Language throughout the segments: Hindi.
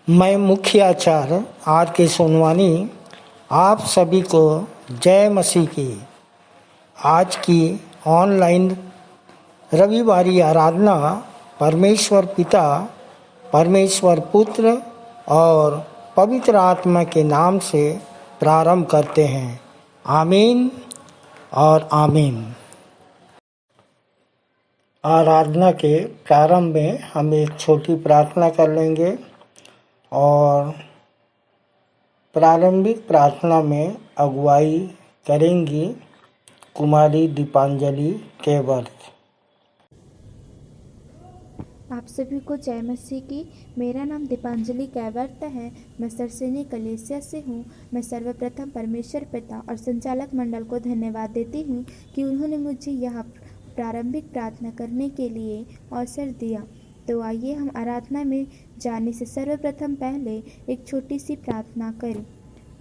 मैं मुख्य आचार्य आर के सोनवानी आप सभी को जय मसीह की। आज की ऑनलाइन रविवारी आराधना परमेश्वर पिता, परमेश्वर पुत्र और पवित्र आत्मा के नाम से प्रारंभ करते हैं। आमीन और आमीन। आराधना के प्रारंभ में हम एक छोटी प्रार्थना कर लेंगे और प्रारंभिक प्रार्थना में अगुवाई करेंगी कुमारी दीपांजलि केवट। आप सभी को जय मसीह की। मेरा नाम दीपांजलि कैवर्त है। मैं सरसेनी कलेसिया से हूँ। मैं सर्वप्रथम परमेश्वर पिता और संचालक मंडल को धन्यवाद देती हूँ कि उन्होंने मुझे यह प्रारंभिक प्रार्थना करने के लिए अवसर दिया। तो आइए हम आराधना में जाने से सर्वप्रथम पहले एक छोटी सी प्रार्थना करें।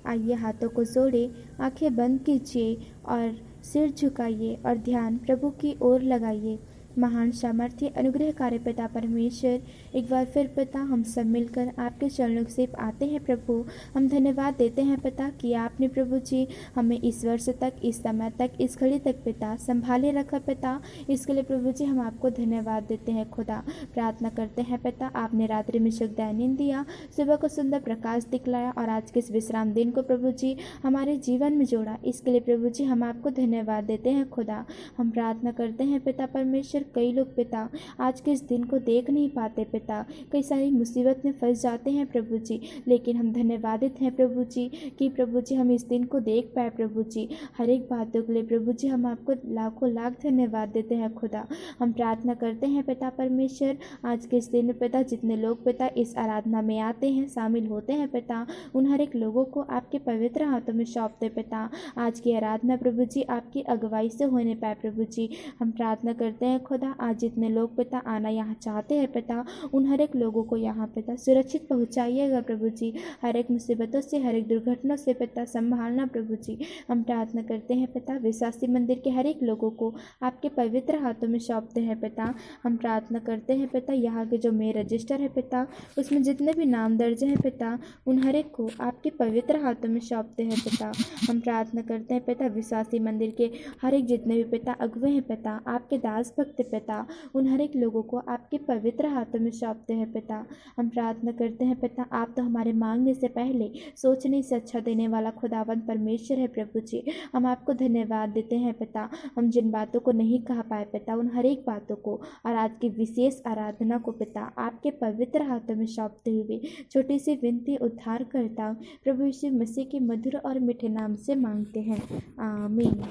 आइए हाथों को जोड़े, आंखें बंद कीजिए और सिर झुकाइए और ध्यान प्रभु की ओर लगाइए। महान सामर्थ्य अनुग्रहकारी पिता परमेश्वर, एक बार फिर पिता हम सब मिलकर आपके चरणों से आते हैं। प्रभु हम धन्यवाद देते हैं पिता कि आपने प्रभु जी हमें इस वर्ष तक, इस समय तक, इस घड़ी तक पिता संभाले रखा पिता। इसके लिए प्रभु जी हम आपको धन्यवाद देते हैं। खुदा प्रार्थना करते हैं पिता, आपने रात्रि में सुखदायी नींद दिया, सुबह को सुंदर प्रकाश दिखलाया और आज के इस विश्राम दिन को प्रभु जी हमारे जीवन में जोड़ा। इसके लिए प्रभु जी हम आपको धन्यवाद देते हैं। खुदा हम प्रार्थना करते हैं पिता परमेश्वर, कई लोग पिता आज के इस दिन को देख नहीं पाते पिता, कई सारी मुसीबत में फंस जाते हैं प्रभु जी, लेकिन हम धन्यवादित हैं प्रभु जी कि प्रभु जी हम इस दिन को देख पाए। प्रभु जी हर एक बातों के लिए प्रभु जी हम आपको लाखों लाख धन्यवाद देते हैं। खुदा हम प्रार्थना करते हैं पिता परमेश्वर, आज के इस दिन में पिता जितने लोग पिता इस आराधना में आते हैं, शामिल होते हैं पिता, उन हर एक लोगों को आपके पवित्र हाथों में सौंपते पिता। आज की आराधना प्रभु जी आपकी अगुवाई से होने पाए प्रभु जी। हम प्रार्थना करते हैं खुदा आज जितने लोग पिता आना यहाँ चाहते हैं पिता, उन हर एक लोगों को यहाँ पिता सुरक्षित पहुँचाइएगा प्रभु जी। हर एक मुसीबतों से, हर एक दुर्घटनाओं से पिता संभालना प्रभु जी। हम प्रार्थना करते हैं पिता विश्वासी मंदिर के हर एक लोगों को आपके पवित्र हाथों में सौंपते हैं पिता। हम प्रार्थना करते हैं पिता यहाँ के जो मेरे रजिस्टर है पिता, उसमें जितने भी नाम दर्ज हैं पिता, उन हर एक को आपके पवित्र हाथों में सौंपते हैं पिता। हम प्रार्थना करते हैं पिता विश्वासी मंदिर के हर एक जितने भी पिता अगुवे हैं पिता, आपके दास भक्त पिता, उन हर एक लोगों को आपके पवित्र हाथों में सौंपते हैं पिता। हम प्रार्थना करते हैं पिता, आप तो हमारे मांगने से पहले सोचने से अच्छा देने वाला खुदावंद परमेश्वर है प्रभु जी। हम आपको धन्यवाद देते हैं पिता। हम जिन बातों को नहीं कह पाए पिता, उन हर एक बातों को और आज की विशेष आराधना को पिता आपके पवित्र हाथों में सौंपते हुए छोटी सी विनती उद्धार करता प्रभु यीशु मसीह के मधुर और मीठे नाम से मांगते हैं। आमीन।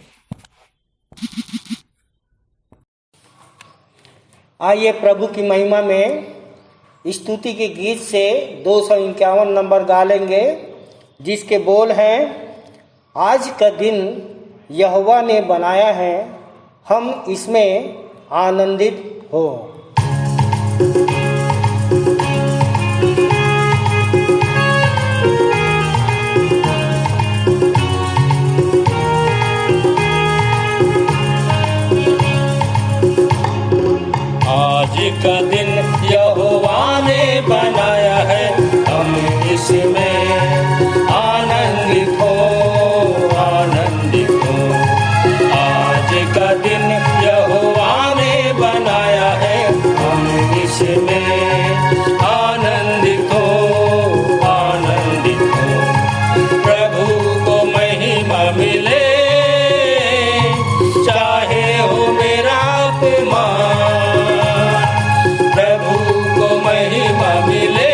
आइए प्रभु की महिमा में स्तुति के गीत से 251 नंबर गा लेंगे, जिसके बोल हैं, आज का दिन यहोवा ने बनाया है, हम इसमें आनंदित हो। आज का दिन यहोवा ने बनाया है, हम इसमें आनंदित हो, आनंदित हो। आज का दिन यहोवा ने बनाया है, हम इसमें आनंदित हो, आनंदित हो। प्रभु को महिमा मिले, चाहे हो मेरा अपमान, महिमा मिले,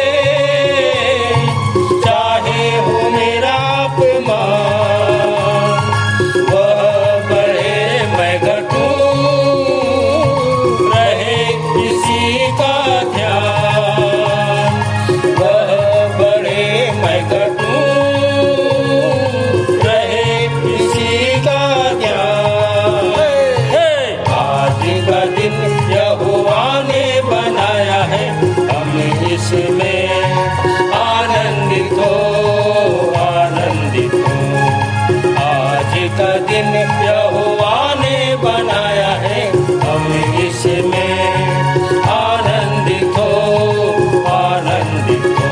चाहे हो मेरा अपमान। वह बढ़े मैं घटूं, रहे किसी का ध्यान। वह बढ़े मैं घटूं, रहे किसी का ध्यान। आज का दिन यहोवा ने बनाया है, इसमें आनंदित हो, आनंदित हो। आज का दिन यहोवा ने बनाया है, हम इसमें आनंदित हो, आनंदित हो।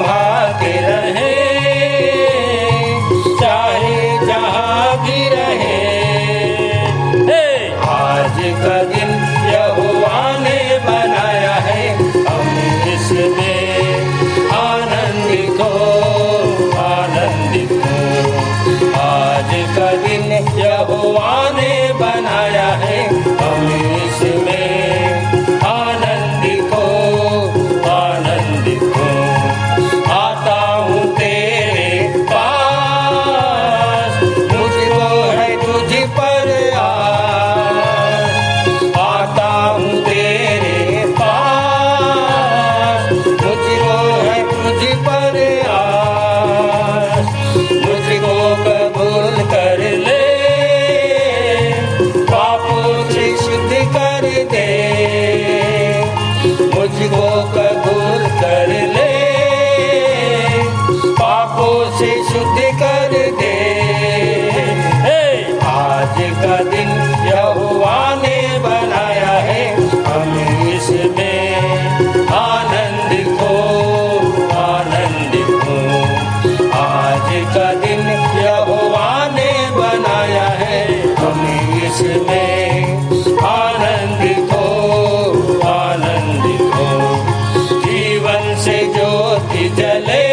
संभालते रहे, चाहे जहाँ भी रहे। आज का दिन यहोवा ने बनाया है, हम इसमें आनंदित हो, आनंदित हो। आज का दिन यहोवा ने बनाया है, हम इसमें आनंदित हो, आनंदित हो। आता हूँ तेरे पास, मुझको है तुझ पर आस। आता हूँ तेरे पास, मुझको है तुझ पर आस। मुझको कबूल कर ले, पापों से शुद्ध कर दे। मुझको कबूल कर ले, पापों से शुद्ध कर दे। आज का दिन यहोवा ने बनाया है, हम इसमें आनंदित हो, आनंदित हो। आज का दिन यहोवा ने बनाया है, हम इसमें आनंदित हो, आनंदित हो। जीवन से ज्योति जले,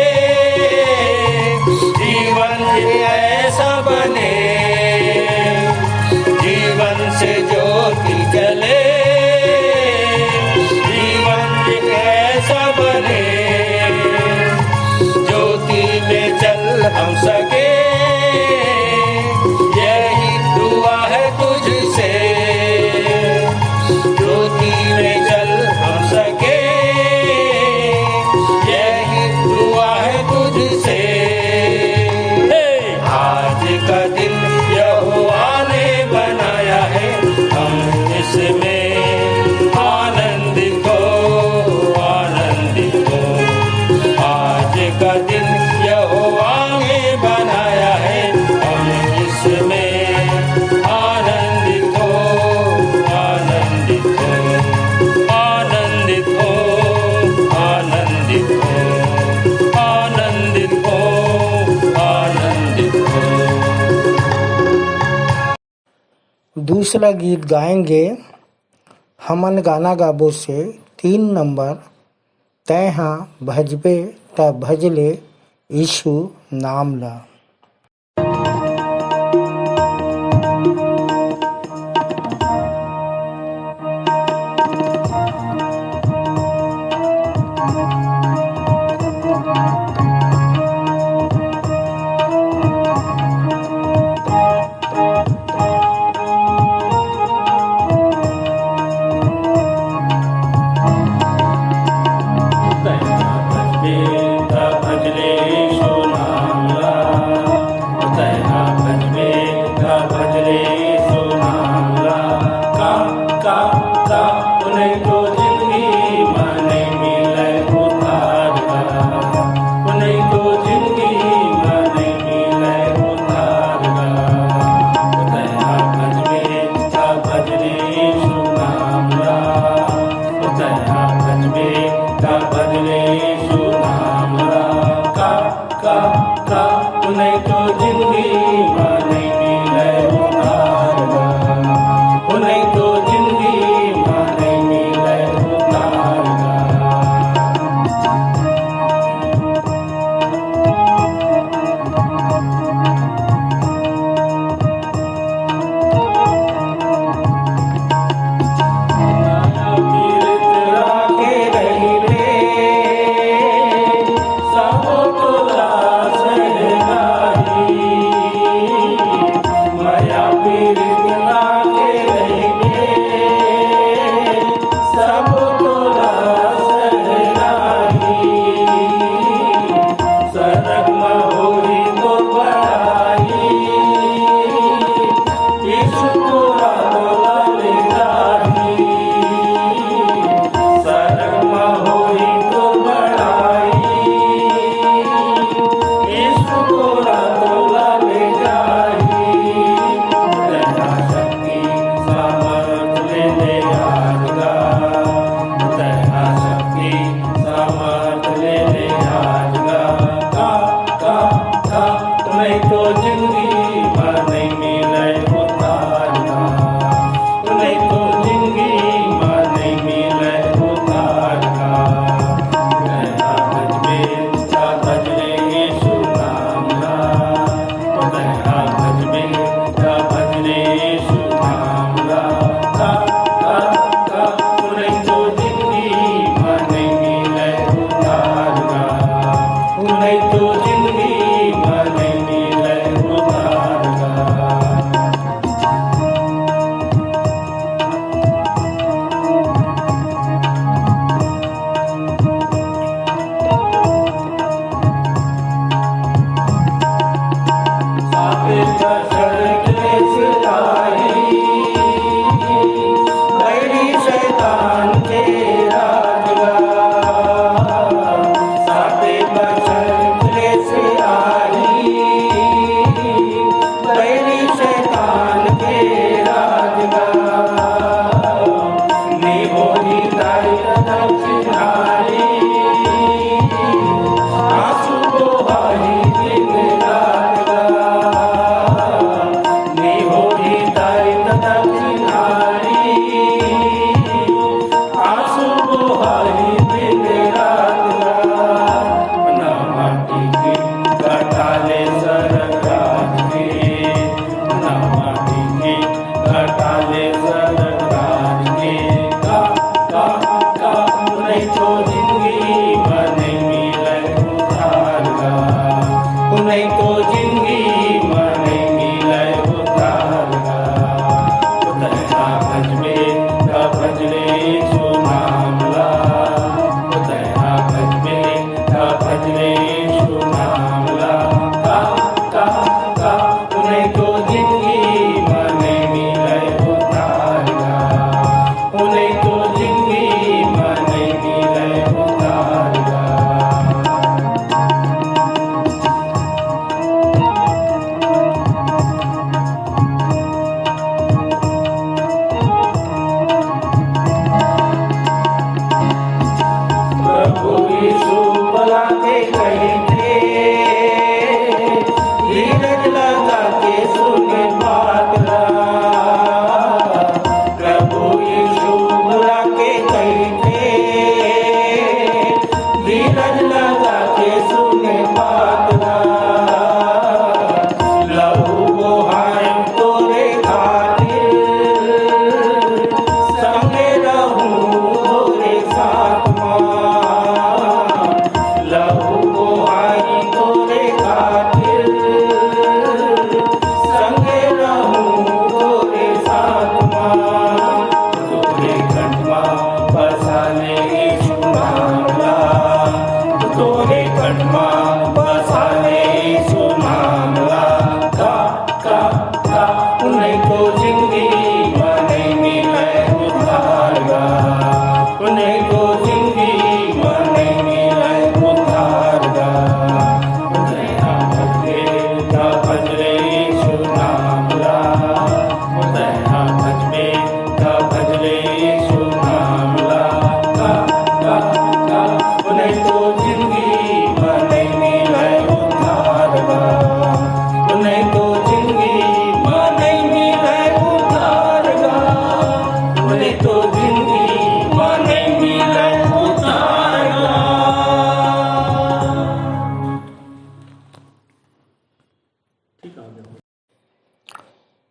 जीवन ऐसा बने। जीवन से ज्योति जले, जीवन ऐसा बने। ज्योति में चल हम सके, यही दुआ है तुझसे। ज्योति में चल हम सके, यही दुआ है तुझसे। आज का दिन यहोवा ने बनाया है, हम इसमें आनंदित हो, आनंदित हो। आज का दिन यहोवा ने बनाया है, हम इसमें आनंदित हो, आनंदित हो। आनंदित हो, आनंदित हो, आनंदित हो, आनंदित हो। दूसरा गीत गाएंगे हमन गाना गाबो से 3 नंबर, तैहा भजबे त भजले यीशु नाम ला। भजले यीशु नाम ला, तैहा भजबे त भजले यीशु नाम ला। का उन्हें तो जिंदगी माने मिले उधार का, उन्हें तो जिंदगी माने मिले उधार का। तैहा भजबे त भजले यीशु नाम ला, तैहा भजबे त भजले यीशु नाम ला। का उन्हें तो जिंदगी माने मिले उधार का, उन्हें तो जिंदगी माने मिले उधार का। सामर्थ ले ले आज तो जिंदगी भर नहीं मिले उधार का।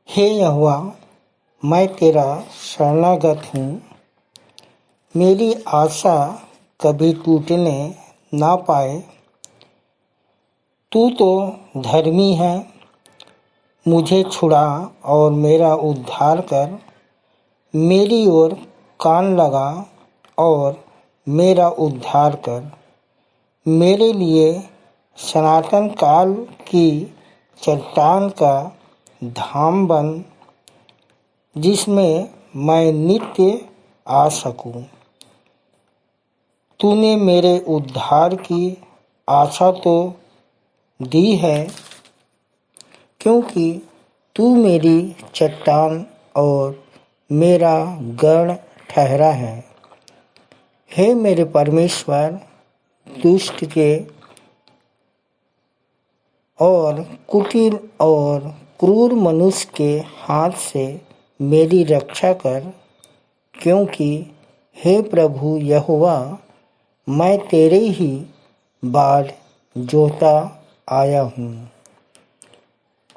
हे यहोवा, मैं तेरा शरणागत हूँ। मेरी आशा कभी टूटने ना पाए। तू तो धर्मी है, मुझे छुड़ा और मेरा उद्धार कर। मेरी ओर कान लगा और मेरा उद्धार कर। मेरे लिए सनातन काल की चट्टान का धाम बन, जिसमें मैं नित्य आ सकूं। तूने मेरे उद्धार की आशा तो दी है, क्योंकि तू मेरी चट्टान और मेरा गढ़ ठहरा है। हे मेरे परमेश्वर, दुष्ट के और कुटिल और क्रूर मनुष्य के हाथ से मेरी रक्षा कर, क्योंकि हे प्रभु यहोवा, मैं तेरे ही बाढ़ जोता आया हूँ।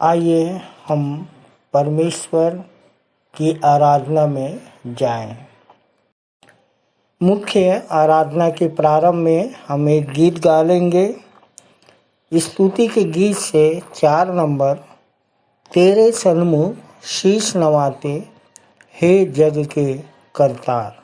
आइए हम परमेश्वर की आराधना में जाएं। मुख्य आराधना के प्रारंभ में हम एक गीत गा लेंगे। स्तुति के गीत से 4 नंबर तेरे सन्मुख शीश नवाते हे जग के करतार।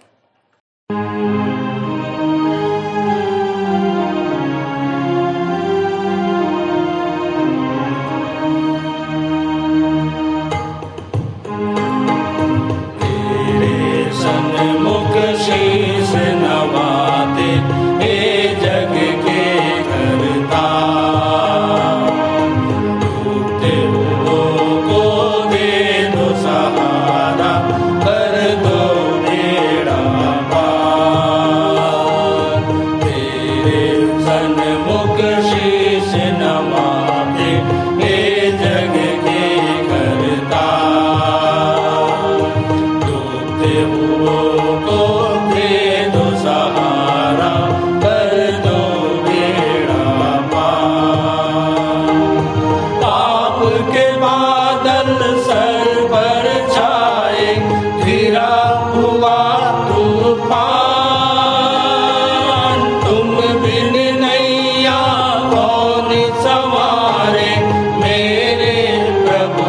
सन्मुख शीश नवाते हे जग के करता, डूबते हुओं को दे दो सहारा, कर दो बेड़ा पार। तेरे सन्मुख शीश नवाते हे जग के करता, को दे दो सहारा, कर दो बेड़ा पार। पाप के बादल सर पर छाए, घिरा हुआ तूफान, तुम बिन नैया कौन संवारे मेरे प्रभु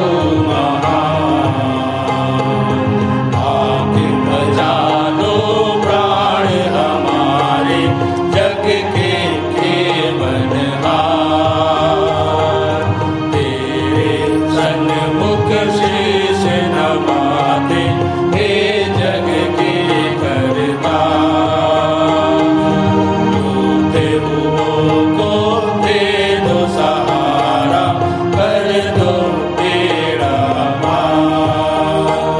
शीश नवाते हे जग के करता, डूबते हुओं को दे दो सहारा, कर दो बेड़ा पार।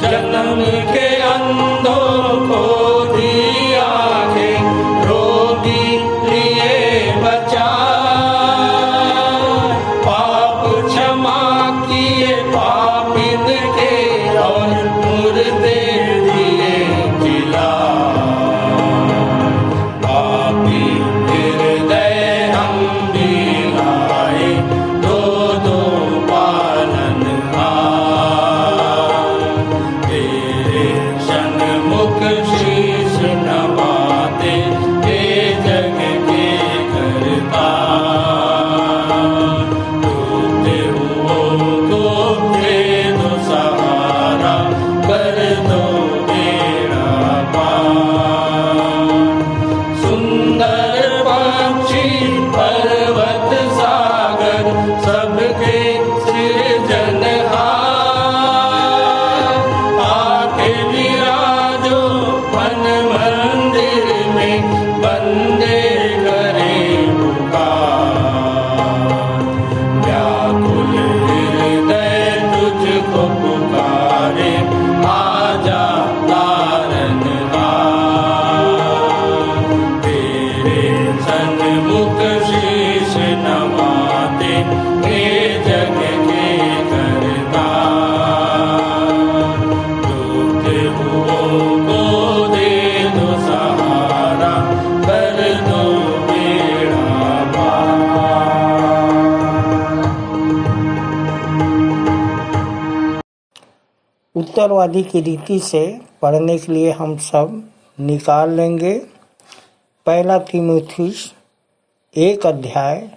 जन्म के अंधों को दी आँखें, रोगी लिए बचा, पाप क्षमा किए पापिन के और मुर्दे दिए जिला। पापी हृदय हम भी लाए, दो दो पालनहार। तेरे सन्मुख शीश नवाते हे जग के करता, कर दो बेड़ा पार। सुंदर पक्षी पर्वत सागर सबके सृजनहार, आके विराजो मन मंदिर में, बंदे करे पुकार। व्याकुल हृदय तुझको पुकारे, आजा तारनहार। तेरे सन्मुख शीश नवाते हे जग के करता, डूबते हुओं को दे दो सहारा, कर दो बेड़ा पार। उत्तरवादी की रीति से पढ़ने के लिए हम सब निकाल लेंगे। पहला तीमुथियुस 1 अध्याय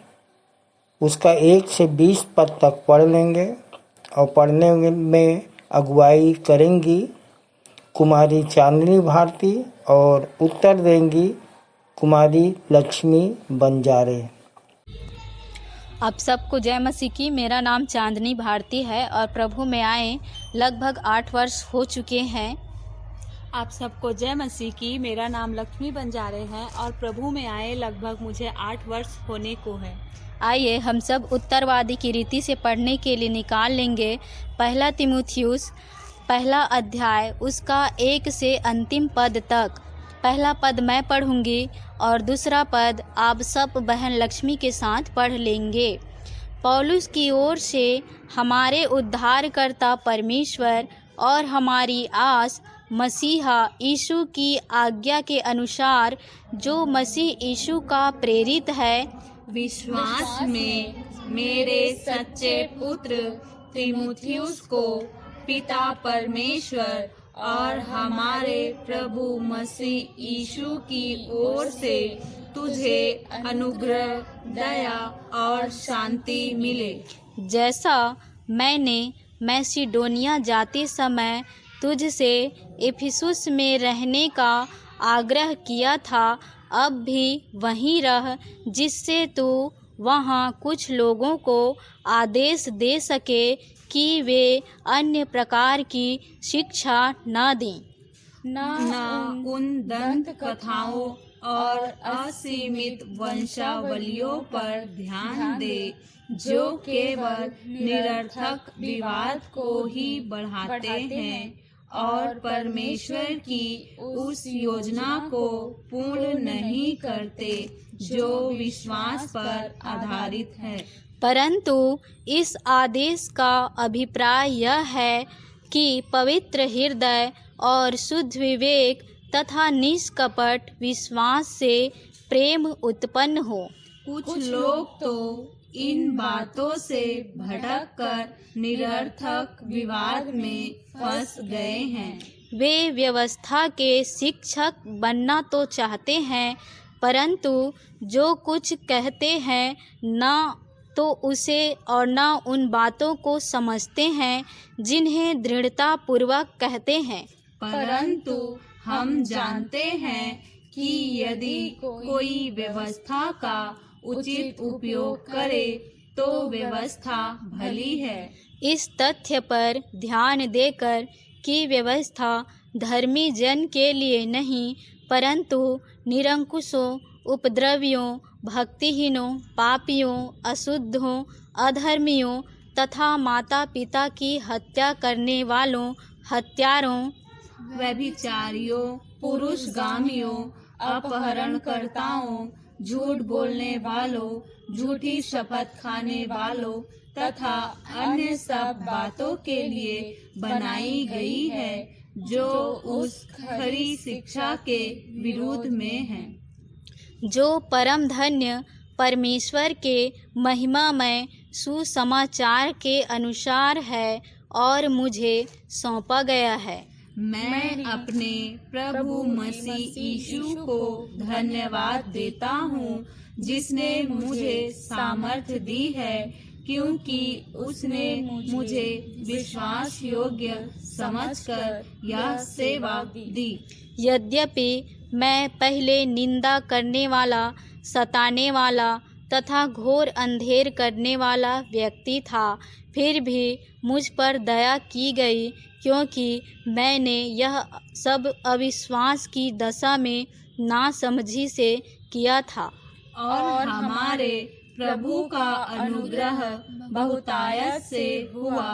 उसका 1 से 20 पद तक पढ़ लेंगे और पढ़ने में अगुवाई करेंगी कुमारी चांदनी भारती और उत्तर देंगी कुमारी लक्ष्मी बंजारे। आप सबको जय मसीह की। मेरा नाम चांदनी भारती है और प्रभु में आए लगभग 8 वर्ष हो चुके हैं। आप सबको जय मसीह की। मेरा नाम लक्ष्मी बंजारे है और प्रभु में आए लगभग मुझे 8 वर्ष होने को है। आइए हम सब उत्तरवादी की रीति से पढ़ने के लिए निकाल लेंगे पहला तीमुथियुस 1 अध्याय उसका 1 से अंतिम पद तक। पहला पद मैं पढ़ूंगी और दूसरा पद आप सब बहन लक्ष्मी के साथ पढ़ लेंगे। पौलुस की ओर से हमारे उद्धारकर्ता परमेश्वर और हमारी आस मसीहा यीशु की आज्ञा के अनुसार जो मसीह यीशु का प्रेरित है, विश्वास में मेरे सच्चे पुत्र तीमुथियुस को पिता परमेश्वर और हमारे प्रभु मसीह यीशु की ओर से तुझे अनुग्रह, दया और शांति मिले। जैसा मैंने मैसिडोनिया जाते समय तुझसे इफिसुस में रहने का आग्रह किया था, अब भी वहीं रह, जिससे तू वहाँ कुछ लोगों को आदेश दे सके कि वे अन्य प्रकार की शिक्षा न दें, न उन दंत कथाओं और असीमित वंशावलियों पर ध्यान दे जो केवल निरर्थक विवाद को ही बढ़ाते हैं और परमेश्वर की उस योजना को पूर्ण नहीं करते जो विश्वास पर आधारित है। परंतु इस आदेश का अभिप्राय यह है कि पवित्र हृदय और शुद्ध विवेक तथा निष्कपट विश्वास से प्रेम उत्पन्न हो। कुछ लोग तो इन बातों से भटक कर निरर्थक विवाद में फंस गए हैं। वे व्यवस्था के शिक्षक बनना तो चाहते हैं, परंतु जो कुछ कहते हैं न तो उसे और न उन बातों को समझते हैं जिन्हें दृढ़ता पूर्वक कहते हैं। परंतु हम जानते हैं कि यदि कोई व्यवस्था का उचित उपयोग करे तो व्यवस्था भली है। इस तथ्य पर ध्यान देकर कि व्यवस्था धर्मी जन के लिए नहीं, परंतु निरंकुशों, उपद्रवियों, भक्तिहीनों, पापियों, अशुद्धों, अधर्मियों तथा माता पिता की हत्या करने वालों, हत्यारों, व्यभिचारियों, पुरुषगामियों, अपहरणकर्ताओं, झूठ बोलने वालों, झूठी शपथ खाने वालों तथा अन्य सब बातों के लिए बनाई गई है जो उस खरी शिक्षा के विरुद्ध में है, जो परम धन्य परमेश्वर के महिमामय सुसमाचार के अनुसार है और मुझे सौंपा गया है। मैं अपने प्रभु मसीह यीशु को धन्यवाद देता हूँ जिसने मुझे सामर्थ्य दी है, क्योंकि उसने मुझे विश्वास योग्य समझकर यह सेवा दी। यद्यपि मैं पहले निंदा करने वाला, सताने वाला तथा घोर अंधेर करने वाला व्यक्ति था, फिर भी मुझ पर दया की गई, क्योंकि मैंने यह सब अविश्वास की दशा में नासमझी से किया था। और हमारे प्रभु का अनुग्रह बहुतायत से हुआ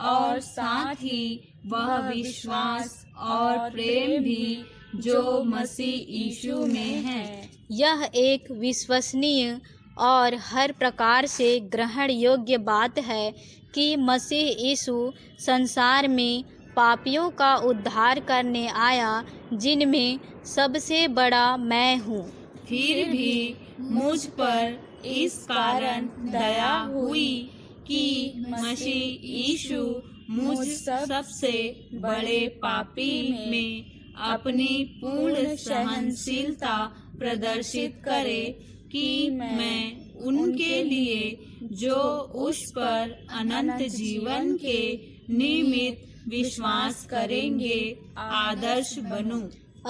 और साथ ही वह विश्वास और प्रेम भी जो मसीह यीशु में है। यह एक विश्वसनीय और हर प्रकार से ग्रहण योग्य बात है कि मसीह यीशु संसार में पापियों का उद्धार करने आया, जिनमें सबसे बड़ा मैं हूँ। फिर भी मुझ पर इस कारण दया हुई कि मसीह यीशु मुझ सबसे बड़े पापी में अपनी पूर्ण सहनशीलता प्रदर्शित करे कि मैं उनके लिए जो उस पर अनंत जीवन के निमित्त विश्वास करेंगे आदर्श बनूं।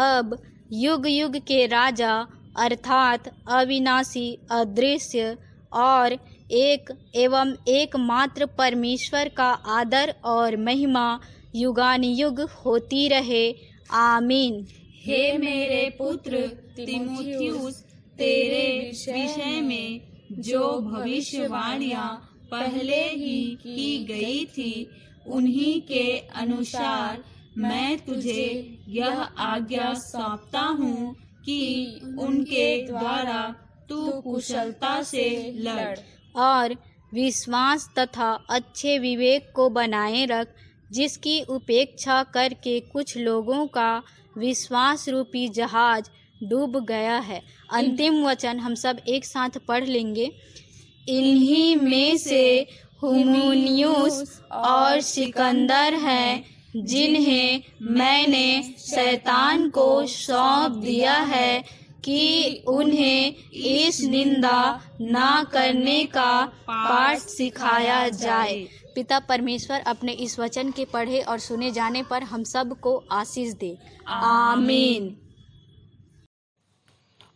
अब युग युग के राजा अर्थात अविनाशी, अदृश्य और एक एवं एकमात्र परमेश्वर का आदर और महिमा युगानुयुग होती रहे। आमीन। हे मेरे पुत्र तीमुथियुस, तेरे विषय में जो भविष्यवाणियां पहले ही की गई थी, उन्हीं के अनुसार मैं तुझे यह आज्ञा सौंपता हूँ कि उनके द्वारा तू कुशलता से लड़ और विश्वास तथा अच्छे विवेक को बनाए रख, जिसकी उपेक्षा करके कुछ लोगों का विश्वास रूपी जहाज डूब गया है। अंतिम वचन हम सब एक साथ पढ़ लेंगे। इन्हीं में से हुमुनियुस और सिकंदर हैं, जिन्हें मैंने शैतान को सौंप दिया है कि उन्हें इस निंदा ना करने का पाठ सिखाया जाए। पिता परमेश्वर अपने इस वचन के पढ़े और सुने जाने पर हम सब को आशीष दे। आमीन।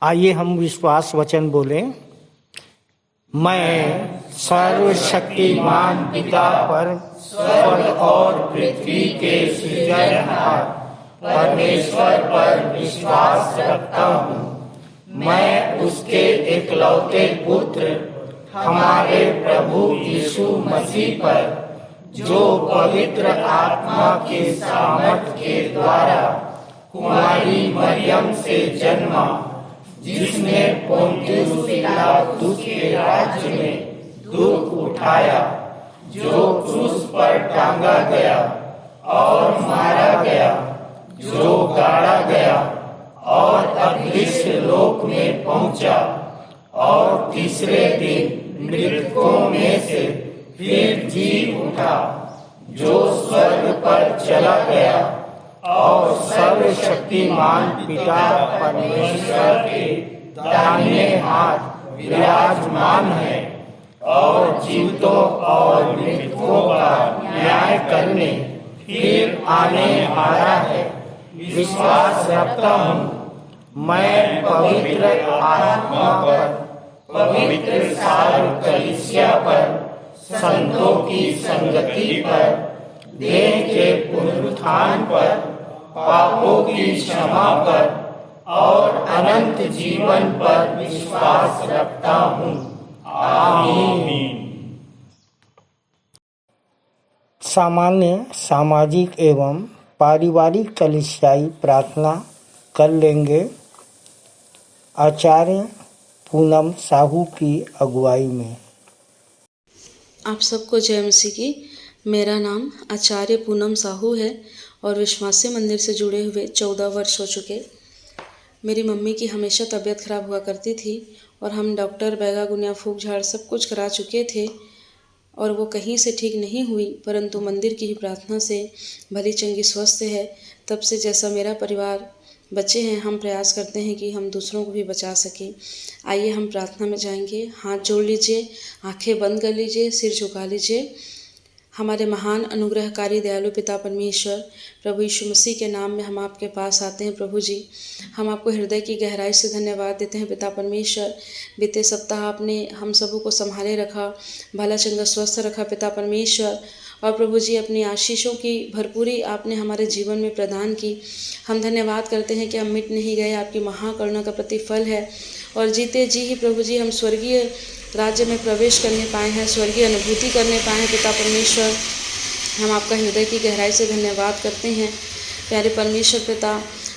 आइए हम विश्वास वचन बोलें। मैं सर्वशक्तिमान पिता पर स्वर्ग और पृथ्वी के सृजनहार परमेश्वर पर विश्वास रखता हूँ। मैं उसके एकलौते पुत्र हमारे प्रभु यीशु मसीह पर, जो पवित्र आत्मा के सामर्थ के द्वारा कुमारी मरियम से जन्मा, जिसने पोंतियुस पिलातुस के राज्य में दुख उठाया, जो क्रूस पर टांगा गया और मारा गया, जो गाड़ा गया और अदृश्य लोक में पहुंचा, और तीसरे दिन मृतकों में से फिर जी उठा, जो स्वर्ग पर चला गया और सर्वशक्तिमान पिता परमेश्वर के दाहिने हाथ विराजमान है, और जीवितों और मृतकों का न्याय करने फिर आने वाला है। विश्वास रखता हूँ मैं पवित्र आत्मा पर, पवित्र सार्व कलीसिया पर, संतों की संगति पर, देह के पुनरुत्थान पर, पापों की क्षमा पर और अनंत जीवन पर विश्वास रखता हूँ। आमीन। सामान्य सामाजिक एवं पारिवारिक कलीसियाई प्रार्थना कर लेंगे। आचार्य पूनम साहू की अगुवाई में। आप सबको जय मसीह की। मेरा नाम आचार्य पूनम साहू है और विश्वासी मंदिर से जुड़े हुए 14 वर्ष हो चुके। मेरी मम्मी की हमेशा तबीयत खराब हुआ करती थी और हम डॉक्टर बैगा गुनिया फूक झाड़ सब कुछ करा चुके थे और वो कहीं से ठीक नहीं हुई, परंतु मंदिर की ही प्रार्थना से भली चंगी स्वस्थ है। तब से जैसा मेरा परिवार बच्चे हैं, हम प्रयास करते हैं कि हम दूसरों को भी बचा सकें। आइए हम प्रार्थना में जाएंगे। हाथ जोड़ लीजिए, आंखें बंद कर लीजिए, सिर झुका लीजिए। हमारे महान अनुग्रहकारी दयालु पिता परमेश्वर, प्रभु यीशु मसीह के नाम में हम आपके पास आते हैं। प्रभु जी, हम आपको हृदय की गहराई से धन्यवाद देते हैं पिता परमेश्वर। बीते सप्ताह आपने हम सबों को संभाले रखा, भला चंगा स्वस्थ रखा पिता परमेश्वर। और प्रभु जी, अपनी आशीषों की भरपूरी आपने हमारे जीवन में प्रदान की। हम धन्यवाद करते हैं कि हम मिट नहीं गए, आपकी महाकरुणा का प्रतिफल है। और जीते जी ही प्रभु जी हम स्वर्गीय राज्य में प्रवेश करने पाए हैं, स्वर्गीय अनुभूति करने पाए हैं पिता परमेश्वर। हम आपका हृदय की गहराई से धन्यवाद करते हैं प्यारे परमेश्वर पिता।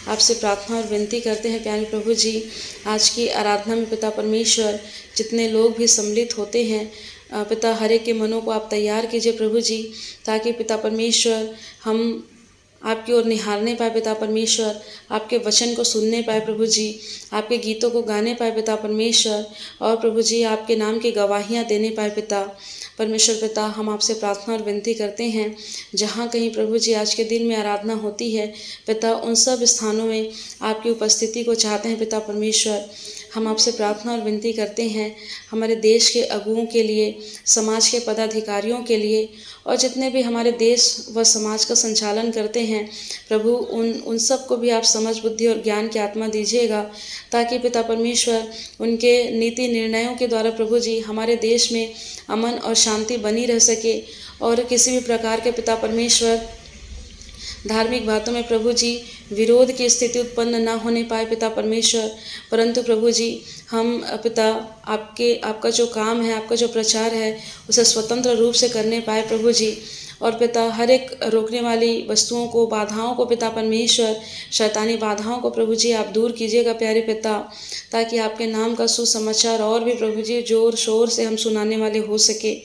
आपसे प्रार्थना और विनती करते हैं प्यारे प्रभु जी, आज की आराधना में पिता परमेश्वर जितने लोग भी सम्मिलित होते हैं पिता, हर एक के मनों को आप तैयार कीजिए प्रभु जी, ताकि पिता परमेश्वर हम आपकी ओर निहारने पाए पिता परमेश्वर, आपके वचन को सुनने पाए प्रभु जी, आपके गीतों को गाने पाए पिता परमेश्वर, और प्रभु जी आपके नाम की गवाहियाँ देने पाए पिता परमेश्वर पिता। हम आपसे प्रार्थना और विनती करते हैं, जहाँ कहीं प्रभु जी आज के दिन में आराधना होती है पिता, उन सब स्थानों में आपकी उपस्थिति को चाहते हैं पिता परमेश्वर। हम आपसे प्रार्थना और विनती करते हैं हमारे देश के अगुओं के लिए, समाज के पदाधिकारियों के लिए, और जितने भी हमारे देश व समाज का संचालन करते हैं प्रभु, उन सब को भी आप समझ, बुद्धि और ज्ञान की आत्मा दीजिएगा, ताकि पिता परमेश्वर उनके नीति निर्णयों के द्वारा प्रभु जी हमारे देश में अमन और शांति बनी रह सके, और किसी भी प्रकार के पिता परमेश्वर धार्मिक बातों में प्रभु जी विरोध की स्थिति उत्पन्न न होने पाए पिता परमेश्वर। परंतु प्रभु जी हम पिता आपका जो काम है, आपका जो प्रचार है, उसे स्वतंत्र रूप से करने पाए प्रभु जी। और पिता हर एक रोकने वाली वस्तुओं को, बाधाओं को पिता परमेश्वर, शैतानी बाधाओं को प्रभु जी आप दूर कीजिएगा प्यारे पिता, ताकि आपके नाम का सुसमाचार और भी प्रभु जी जोर शोर से हम सुनाने वाले हो सके।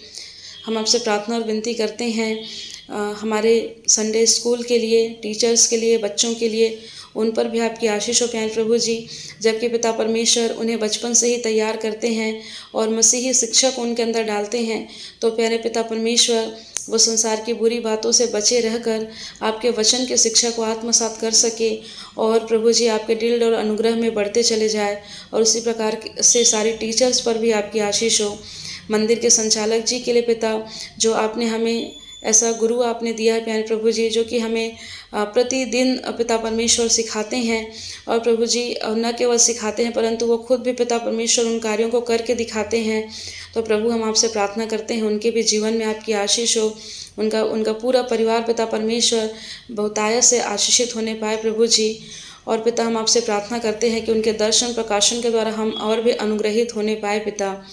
हम आपसे प्रार्थना और विनती करते हैं हमारे संडे स्कूल के लिए, टीचर्स के लिए, बच्चों के लिए, उन पर भी आपकी आशीष हो प्यारे प्रभु जी। जबकि पिता परमेश्वर उन्हें बचपन से ही तैयार करते हैं और मसीही शिक्षक उनके अंदर डालते हैं, तो प्यारे पिता परमेश्वर वो संसार की बुरी बातों से बचे रहकर आपके वचन के शिक्षा को आत्मसात कर सके और प्रभु जी आपके दिल और अनुग्रह में बढ़ते चले जाए। और उसी प्रकार से सारी टीचर्स पर भी आपकी आशीष हो। मंदिर के संचालक जी के लिए पिता, जो आपने हमें ऐसा गुरु आपने दिया है प्यारे प्रभु जी, जो कि हमें प्रतिदिन पिता परमेश्वर सिखाते हैं। और प्रभु जी न केवल सिखाते हैं परंतु वो खुद भी पिता परमेश्वर उन कार्यों को करके दिखाते हैं। तो प्रभु हम आपसे प्रार्थना करते हैं उनके भी जीवन में आपकी आशीष हो, उनका पूरा परिवार पिता परमेश्वर बहुतायत से आशीषित होने पाए प्रभु जी। और पिता हम आपसे प्रार्थना करते हैं कि उनके दर्शन प्रकाशन के द्वारा हम और भी अनुग्रहित होने पाए। पिता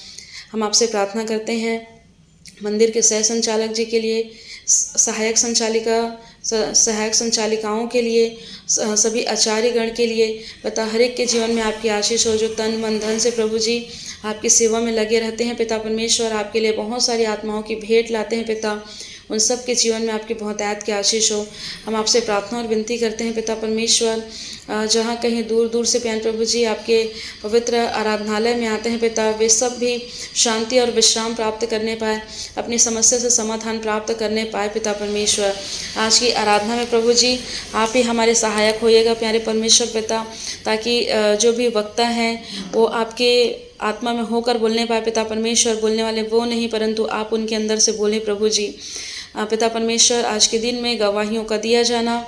हम आपसे प्रार्थना करते हैं मंदिर के सह संचालक जी के लिए, सहायक संचालिकाओं के लिए, सभी आचार्यगण के लिए पिता हर एक के जीवन में आपकी आशीष हो, जो तन मन धन से प्रभु जी आपकी सेवा में लगे रहते हैं पिता परमेश्वर, आपके लिए बहुत सारी आत्माओं की भेंट लाते हैं पिता, उन सब के जीवन में आपकी बहुतायत की आशीष हो। हम आपसे प्रार्थना और विनती करते हैं पिता परमेश्वर, जहाँ कहीं दूर दूर से प्यारे प्रभु जी आपके पवित्र आराधनालय में आते हैं पिता, वे सब भी शांति और विश्राम प्राप्त करने पाए, अपनी समस्या से समाधान प्राप्त करने पाए पिता परमेश्वर। आज की आराधना में प्रभु जी आप ही हमारे सहायक होइएगा प्यारे परमेश्वर पिता, ताकि जो भी वक्ता हैं वो आपके आत्मा में होकर बोलने पाए पिता परमेश्वर। बोलने वाले वो नहीं परंतु आप उनके अंदर से बोलें प्रभु जी। पिता परमेश्वर आज के दिन में गवाहियों का दिया जाना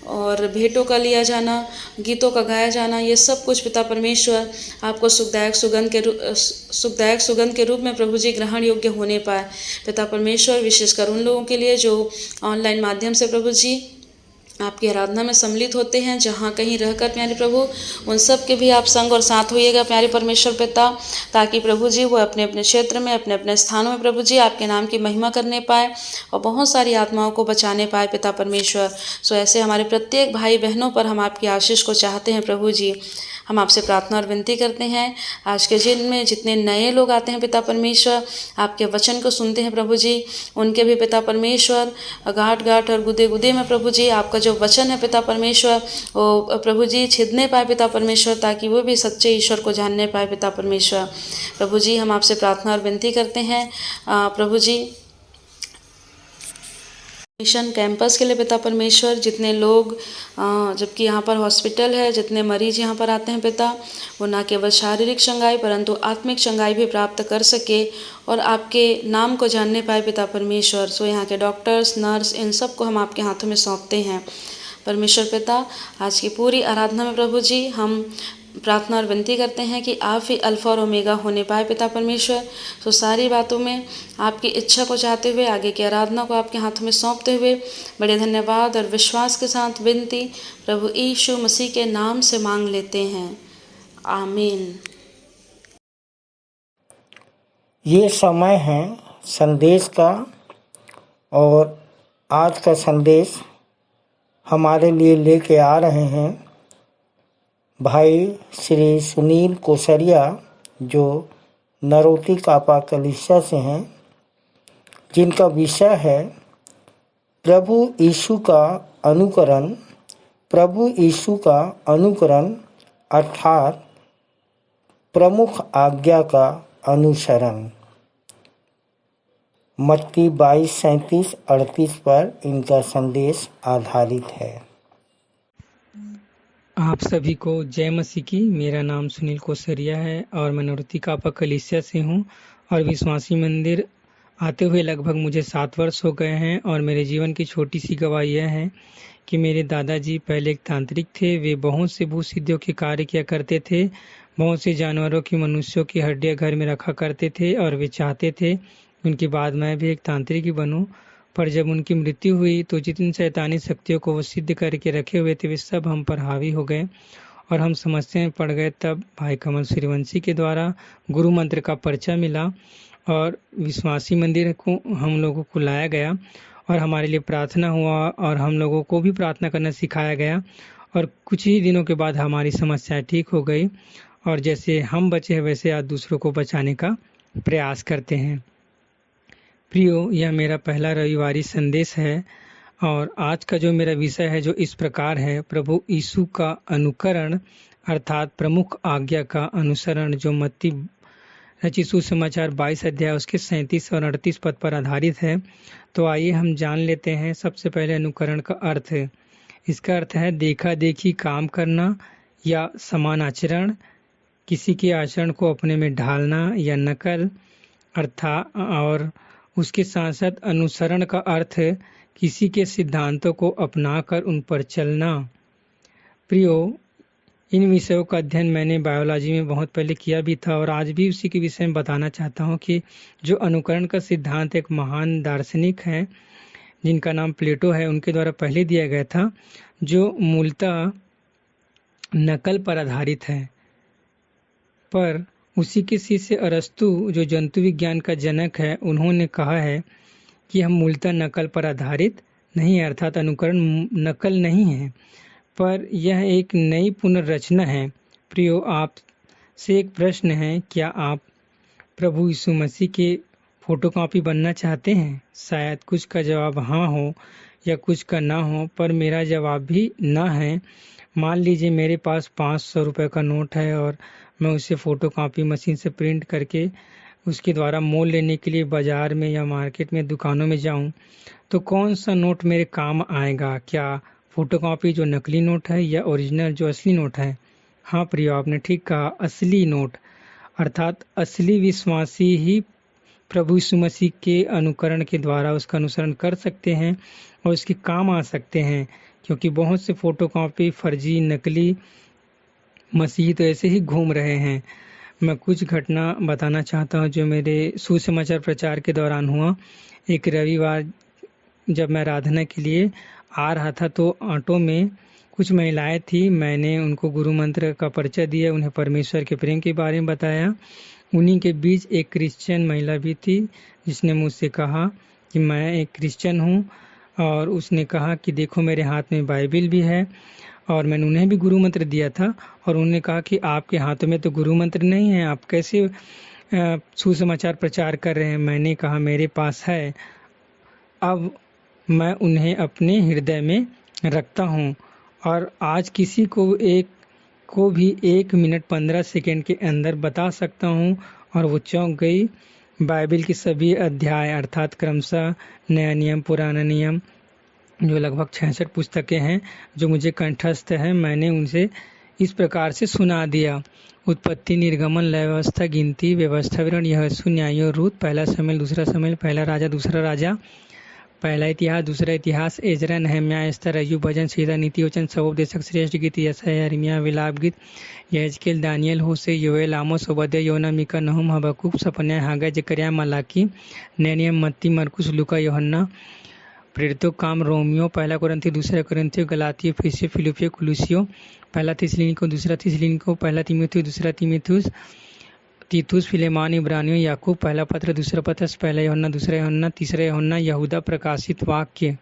और भेंटों का लिया जाना, गीतों का गाया जाना, ये सब कुछ पिता परमेश्वर आपको सुखदायक सुगंध के रूप में प्रभु जी ग्रहण योग्य होने पाए पिता परमेश्वर। विशेषकर उन लोगों के लिए जो ऑनलाइन माध्यम से प्रभु जी आपकी आराधना में सम्मिलित होते हैं, जहाँ कहीं रहकर प्यारे प्रभु उन सब के भी आप संग और साथ होइएगा प्यारे परमेश्वर पिता, ताकि प्रभु जी वो अपने अपने क्षेत्र में अपने अपने स्थानों में प्रभु जी आपके नाम की महिमा करने पाए और बहुत सारी आत्माओं को बचाने पाए पिता परमेश्वर। सो ऐसे हमारे प्रत्येक भाई बहनों पर हम आपकी आशीष को चाहते हैं प्रभु जी। हम आपसे प्रार्थना और विनती करते हैं आज के दिन में जितने नए लोग आते हैं पिता परमेश्वर, आपके वचन को सुनते हैं प्रभु जी, उनके भी पिता परमेश्वर गाँठ गाँठ और गुदे गुदे में प्रभु जी आपका जो वचन है पिता परमेश्वर वो प्रभु जी छिदने पाए पिता परमेश्वर, ताकि वो भी सच्चे ईश्वर को जानने पाए पिता परमेश्वर। प्रभु जी हम आपसे प्रार्थना और विनती करते हैं प्रभु जी मिशन कैंपस के लिए पिता परमेश्वर, जितने लोग जबकि यहाँ पर हॉस्पिटल है, जितने मरीज यहाँ पर आते हैं पिता, वो ना केवल शारीरिक चंगाई परंतु आत्मिक चंगाई भी प्राप्त कर सके और आपके नाम को जानने पाए पिता परमेश्वर। सो यहाँ के डॉक्टर्स, नर्स, इन सब को हम आपके हाथों में सौंपते हैं परमेश्वर पिता। आज की पूरी आराधना में प्रभु जी हम प्रार्थना और विनती करते हैं कि आप ही अल्फा और ओमेगा होने पाए पिता परमेश्वर। तो सारी बातों में आपकी इच्छा को चाहते हुए आगे की आराधना को आपके हाथों में सौंपते हुए बड़े धन्यवाद और विश्वास के साथ विनती प्रभु यीशु मसीह के नाम से मांग लेते हैं, आमीन। ये समय है संदेश का और आज का संदेश हमारे लिए लेके आ रहे हैं भाई श्री सुनील कोसरिया, जो नरोती कापा कलीसिया से हैं, जिनका विषय है प्रभु यीशु का अनुकरण अर्थात प्रमुख आज्ञा का अनुसरण। मत्ती 22:37-38 पर इनका संदेश आधारित है। आप सभी को जय मसीह की। मेरा नाम सुनील कोसरिया है और मैं नरोती कापा कलीसिया से हूँ और विश्वासी मंदिर आते हुए लगभग मुझे 7 वर्ष हो गए हैं। और मेरे जीवन की छोटी सी गवाही यह है कि मेरे दादाजी पहले एक तांत्रिक थे। वे बहुत से भूत सिद्धियों के कार्य किया करते थे, बहुत से जानवरों की, मनुष्यों की हड्डियाँ घर में रखा करते थे और वे चाहते थे उनके बाद मैं भी एक तांत्रिक ही बनूं। पर जब उनकी मृत्यु हुई तो जितनी शैतानी शक्तियों को वो सिद्ध करके रखे हुए थे वे सब हम पर हावी हो गए और हम समस्या में पड़ गए। तब भाई कमल सूर्यवंशी के द्वारा गुरु मंत्र का पर्चा मिला और विश्वासी मंदिर को हम लोगों को लाया गया और हमारे लिए प्रार्थना हुआ और हम लोगों को भी प्रार्थना करना सिखाया गया। और कुछ ही दिनों के बाद हमारी समस्या ठीक हो गई और जैसे हम बचे हैं वैसे आज दूसरों को बचाने का प्रयास करते हैं। प्रियो, यह मेरा पहला रविवारी संदेश है और आज का जो मेरा विषय है जो इस प्रकार है, प्रभु यीशु का अनुकरण अर्थात प्रमुख आज्ञा का अनुसरण, जो मत्ती रचित सुसमाचार 22 अध्याय उसके 37 और 38 पद पर आधारित है। तो आइए हम जान लेते हैं सबसे पहले अनुकरण का अर्थ। इसका अर्थ है देखा देखी काम करना या समान आचरण, किसी के आचरण को अपने में ढालना या नकल अर्थात। और उसके साथ साथ अनुसरण का अर्थ किसी के सिद्धांतों को अपनाकर उन पर चलना। प्रियो, इन विषयों का अध्ययन मैंने बायोलॉजी में बहुत पहले किया भी था और आज भी उसी के विषय में बताना चाहता हूँ कि जो अनुकरण का सिद्धांत एक महान दार्शनिक है जिनका नाम प्लेटो है, उनके द्वारा पहले दिया गया था, जो मूलतः नकल पर आधारित है। पर उसी के शिष्य अरस्तु जो जंतु विज्ञान का जनक है, उन्होंने कहा है कि हम मूलतः नकल पर आधारित नहीं है, अर्थात अनुकरण नकल नहीं है, पर यह एक नई पुनर्रचना है। प्रियो, आप से एक प्रश्न है, क्या आप प्रभु यीशु मसीह के फोटोकॉपी बनना चाहते हैं? शायद कुछ का जवाब हाँ हो या कुछ का ना हो, पर मेरा जवाब भी ना है। मान लीजिए मेरे पास 500 रुपये का नोट है और मैं उसे फ़ोटोकॉपी मशीन से प्रिंट करके उसके द्वारा मोल लेने के लिए बाज़ार में या मार्केट में दुकानों में जाऊं, तो कौन सा नोट मेरे काम आएगा? क्या फ़ोटोकॉपी जो नकली नोट है या ओरिजिनल जो असली नोट है? हाँ प्रियो, आपने ठीक कहा, असली नोट। अर्थात असली विश्वासी ही प्रभु यीशु मसीह के अनुकरण के द्वारा उसका अनुसरण कर सकते हैं और उसके काम आ सकते हैं, क्योंकि बहुत से फ़ोटोकॉपी फर्जी नकली मसीह तो ऐसे ही घूम रहे हैं। मैं कुछ घटना बताना चाहता हूँ जो मेरे सुसमाचार प्रचार के दौरान हुआ। एक रविवार जब मैं आराधना के लिए आ रहा था तो ऑटो में कुछ महिलाएं थी। मैंने उनको गुरु मंत्र का परिचय दिया, उन्हें परमेश्वर के प्रेम के बारे में बताया। उन्हीं के बीच एक क्रिश्चियन महिला भी थी जिसने मुझसे कहा कि मैं एक क्रिश्चियन हूँ, और उसने कहा कि देखो मेरे हाथ में बाइबिल भी है, और मैंने उन्हें भी गुरु मंत्र दिया था। और उन्होंने कहा कि आपके हाथों में तो गुरु मंत्र नहीं है, आप कैसे सुसमाचार प्रचार कर रहे हैं? मैंने कहा मेरे पास है। अब मैं उन्हें अपने हृदय में रखता हूँ और आज किसी को भी 1 मिनट 15 सेकेंड के अंदर बता सकता हूँ। और वो चौंक गई। बाइबिल के सभी अध्याय अर्थात क्रमशः नया नियम पुराना नियम जो लगभग 66 पुस्तकें हैं जो मुझे कंठस्थ हैं, मैंने उनसे इस प्रकार से सुना दिया। उत्पत्ति, निर्गमन, लय व्यवस्था, गिनती, व्यवस्था विवरण, यहोशू, न्याय, रूत, पहला शमूएल, दूसरा शमूएल, पहला राजा, दूसरा राजा, पहला इतिहास, दूसरा इतिहास, एजरा, नहम्याह, एस्तर, अय्यूब, भजन, सीधा, नीति वचन, सवोपदेशक, श्रेष्ठ गीत, यशायाह, यिर्मयाह, विलाप गीत, यहेजकेल, दानियल, होशे, योएल, आमोस, ओबद्याह, योना, मीका, नहूम, हबक्कूक, सपन्याह, हागाय, जकरिया, मलाकी, नया नियम, मत्ती, मरकुस, लूका, यूहन्ना, प्रेरितों काम, रोमियो, पहला कुरिन्थियों, दूसरा कुरिन्थियों, गलातियों, इफिसियों, फिलिप्पियों, कुलुसियों, पहला थिस्सलुनीकियों, दूसरा थिस्सलुनीकियों, पहला तीमुथियुस, दूसरा तीमुथियुस, तीतुस, फिलेमोन, इब्रानियों, याकूब, पहला पत्र, दूसरा पत्रस, पहला यूहन्ना, दूसरा यूहन्ना, तीसरा यूहन्ना, यहूदा, प्रकाशित वाक्य।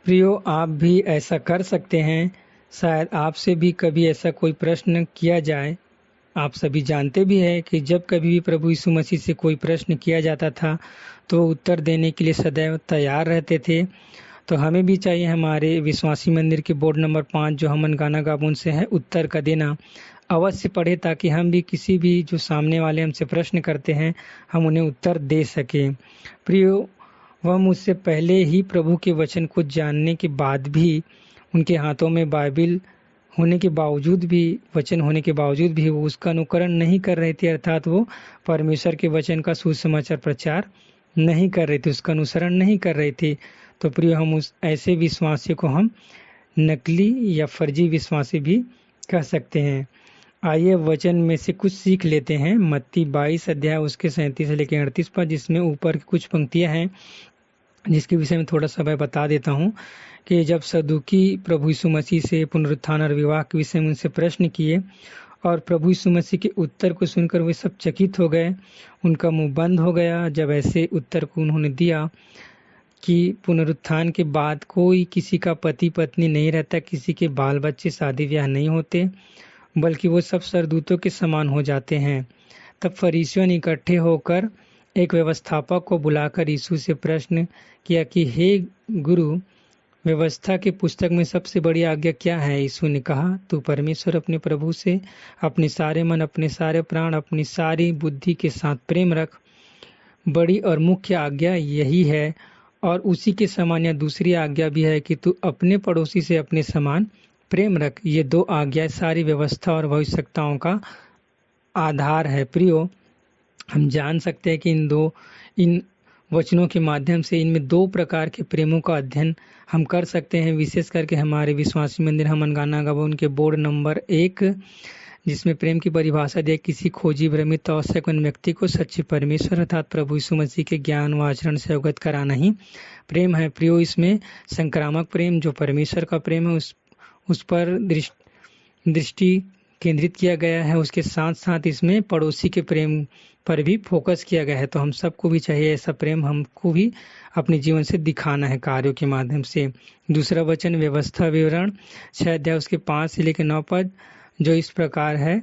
प्रियो, आप भी ऐसा कर सकते हैं। शायद आपसे भी कभी ऐसा कोई प्रश्न किया जाए। आप सभी जानते भी हैं कि जब कभी भी प्रभु यीशु मसीह से कोई प्रश्न किया जाता था तो उत्तर देने के लिए सदैव तैयार रहते थे। तो हमें भी चाहिए हमारे विश्वासी मंदिर के बोर्ड नंबर 5 जो हमन गाना गाबुन से है, उत्तर का देना अवश्य पढ़े, ताकि हम भी किसी भी जो सामने वाले हमसे प्रश्न करते हैं हम उन्हें उत्तर दे सकें। प्रियो, वह मुझसे पहले ही प्रभु के वचन को जानने के बाद भी उनके हाथों में बाइबिल होने के बावजूद भी, वचन होने के बावजूद भी वो उसका अनुकरण नहीं कर रहे थे, अर्थात वो परमेश्वर के वचन का सुसमाचार प्रचार नहीं कर रहे थे, उसका अनुसरण नहीं कर रहे थे। तो प्रियो, हम उस ऐसे विश्वासी को हम नकली या फर्जी विश्वासी भी कह सकते हैं। आइए वचन में से कुछ सीख लेते हैं। मत्ती 22 अध्याय उसके 37 से लेकर 38 पर, जिसमें ऊपर की कुछ पंक्तियां हैं जिसके विषय में थोड़ा सा मैं बता देता हूँ कि जब सदूकी प्रभु यीशु मसीह से पुनरुत्थान और विवाह के विषय में उनसे प्रश्न किए और प्रभु यीशु मसीह के उत्तर को सुनकर वे सब चकित हो गए, उनका मुंह बंद हो गया। जब ऐसे उत्तर को उन्होंने दिया कि पुनरुत्थान के बाद कोई किसी का पति पत्नी नहीं रहता, किसी के बाल बच्चे शादी ब्याह नहीं होते, बल्कि वो सब सरदूतों के समान हो जाते हैं। तब फरीसियों ने इकट्ठे होकर एक व्यवस्थापक को बुलाकर यीशु से प्रश्न किया कि हे गुरु, व्यवस्था की पुस्तक में सबसे बड़ी आज्ञा क्या है? यीशु ने कहा, तू परमेश्वर अपने प्रभु से अपने सारे मन, अपने सारे प्राण, अपनी सारी बुद्धि के साथ प्रेम रख। बड़ी और मुख्य आज्ञा यही है। और उसी के समान या दूसरी आज्ञा भी है कि तू अपने पड़ोसी से अपने समान प्रेम रख। ये दो आज्ञा सारी व्यवस्था और भविष्यवक्ताओं का आधार है। प्रियो, हम जान सकते हैं कि इन वचनों के माध्यम से इनमें दो प्रकार के प्रेमों का अध्ययन हम कर सकते हैं। विशेष करके हमारे विश्वासी मंदिर हमनगाना गबन के बोर्ड नंबर 1, जिसमें प्रेम की परिभाषा दी, किसी खोजी भ्रमित आवश्यकमंद व्यक्ति को सच्चे परमेश्वर अर्थात प्रभु यीशु मसीह के ज्ञान व आचरण से अवगत कराना ही प्रेम है। प्रियो, इसमें संक्रामक प्रेम जो परमेश्वर का प्रेम है उस पर दृष्टि केंद्रित किया गया है। उसके साथ साथ इसमें पड़ोसी के प्रेम पर भी फोकस किया गया है। तो हम सबको भी चाहिए ऐसा प्रेम हमको भी अपने जीवन से दिखाना है कार्यों के माध्यम से। दूसरा वचन व्यवस्था विवरण 6 अध्याय उसके 5 से लेकर 9 पद जो इस प्रकार है,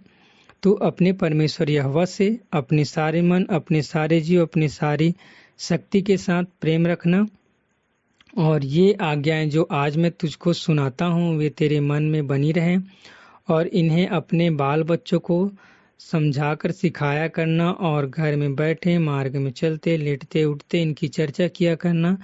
तू अपने परमेश्वर यहोवा से अपने सारे मन, अपने सारे जीव, अपनी सारी शक्ति के साथ प्रेम रखना। और ये आज्ञाएं जो आज मैं तुझको सुनाता हूँ वे तेरे मन में बनी रहें और इन्हें अपने बाल बच्चों को समझाकर सिखाया करना और घर में बैठे, मार्ग में चलते, लेटते उठते इनकी चर्चा किया करना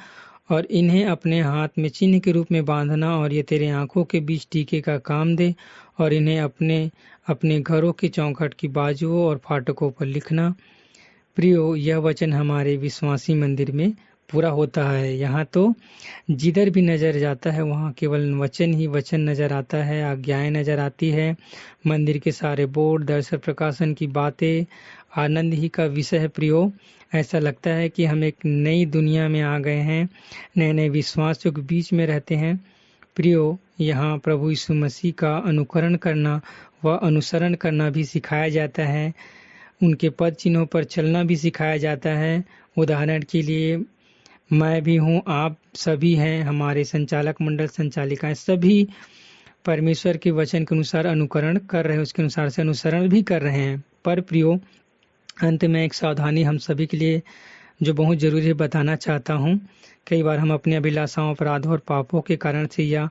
और इन्हें अपने हाथ में चिन्ह के रूप में बांधना और ये तेरे आंखों के बीच टीके का काम दे और इन्हें अपने अपने घरों की चौखट की बाजुओं और फाटकों पर लिखना। प्रियो, यह वचन हमारे विश्वासी मंदिर में पूरा होता है। यहाँ तो जिधर भी नजर जाता है वहाँ केवल वचन ही वचन नजर आता है, आज्ञाएं नजर आती है, मंदिर के सारे बोर्ड, दर्शन प्रकाशन की बातें आनंद ही का विषय है। प्रियो, ऐसा लगता है कि हम एक नई दुनिया में आ गए हैं, नए नए विश्वासियों के बीच में रहते हैं। प्रियो, यहाँ प्रभु यीशु मसीह का अनुकरण करना व अनुसरण करना भी सिखाया जाता है, उनके पद चिन्हों पर चलना भी सिखाया जाता है। उदाहरण के लिए मैं भी हूँ, आप सभी हैं, हमारे संचालक मंडल संचालिकाएं सभी परमेश्वर के वचन के अनुसार अनुकरण कर रहे हैं, उसके अनुसार से अनुसरण भी कर रहे हैं। पर प्रियो, अंत में एक सावधानी हम सभी के लिए जो बहुत जरूरी है बताना चाहता हूँ। कई बार हम अपने अभिलाषाओं, अपराधों और पापों के कारण से या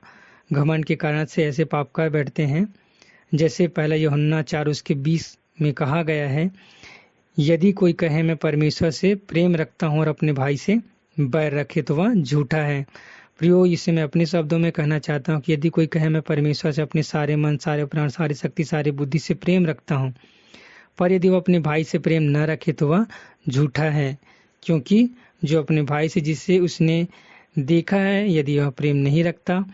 घमंड के कारण से ऐसे पाप कर बैठते हैं, जैसे पहला यूहन्ना 4 उसके 20 में कहा गया है, यदि कोई कहे मैं परमेश्वर से प्रेम रखता हूँ और अपने भाई से बैर रखे तो वह झूठा है। प्रियो, इसे मैं अपने शब्दों में कहना चाहता हूँ कि यदि कोई कहे मैं परमेश्वर से अपने सारे मन, सारे प्राण, सारी शक्ति, सारी बुद्धि से प्रेम रखता हूँ, पर यदि वह अपने भाई से प्रेम न रखे तो वह झूठा है। क्योंकि जो अपने भाई से जिसे उसने देखा है यदि वह प्रेम नहीं रखता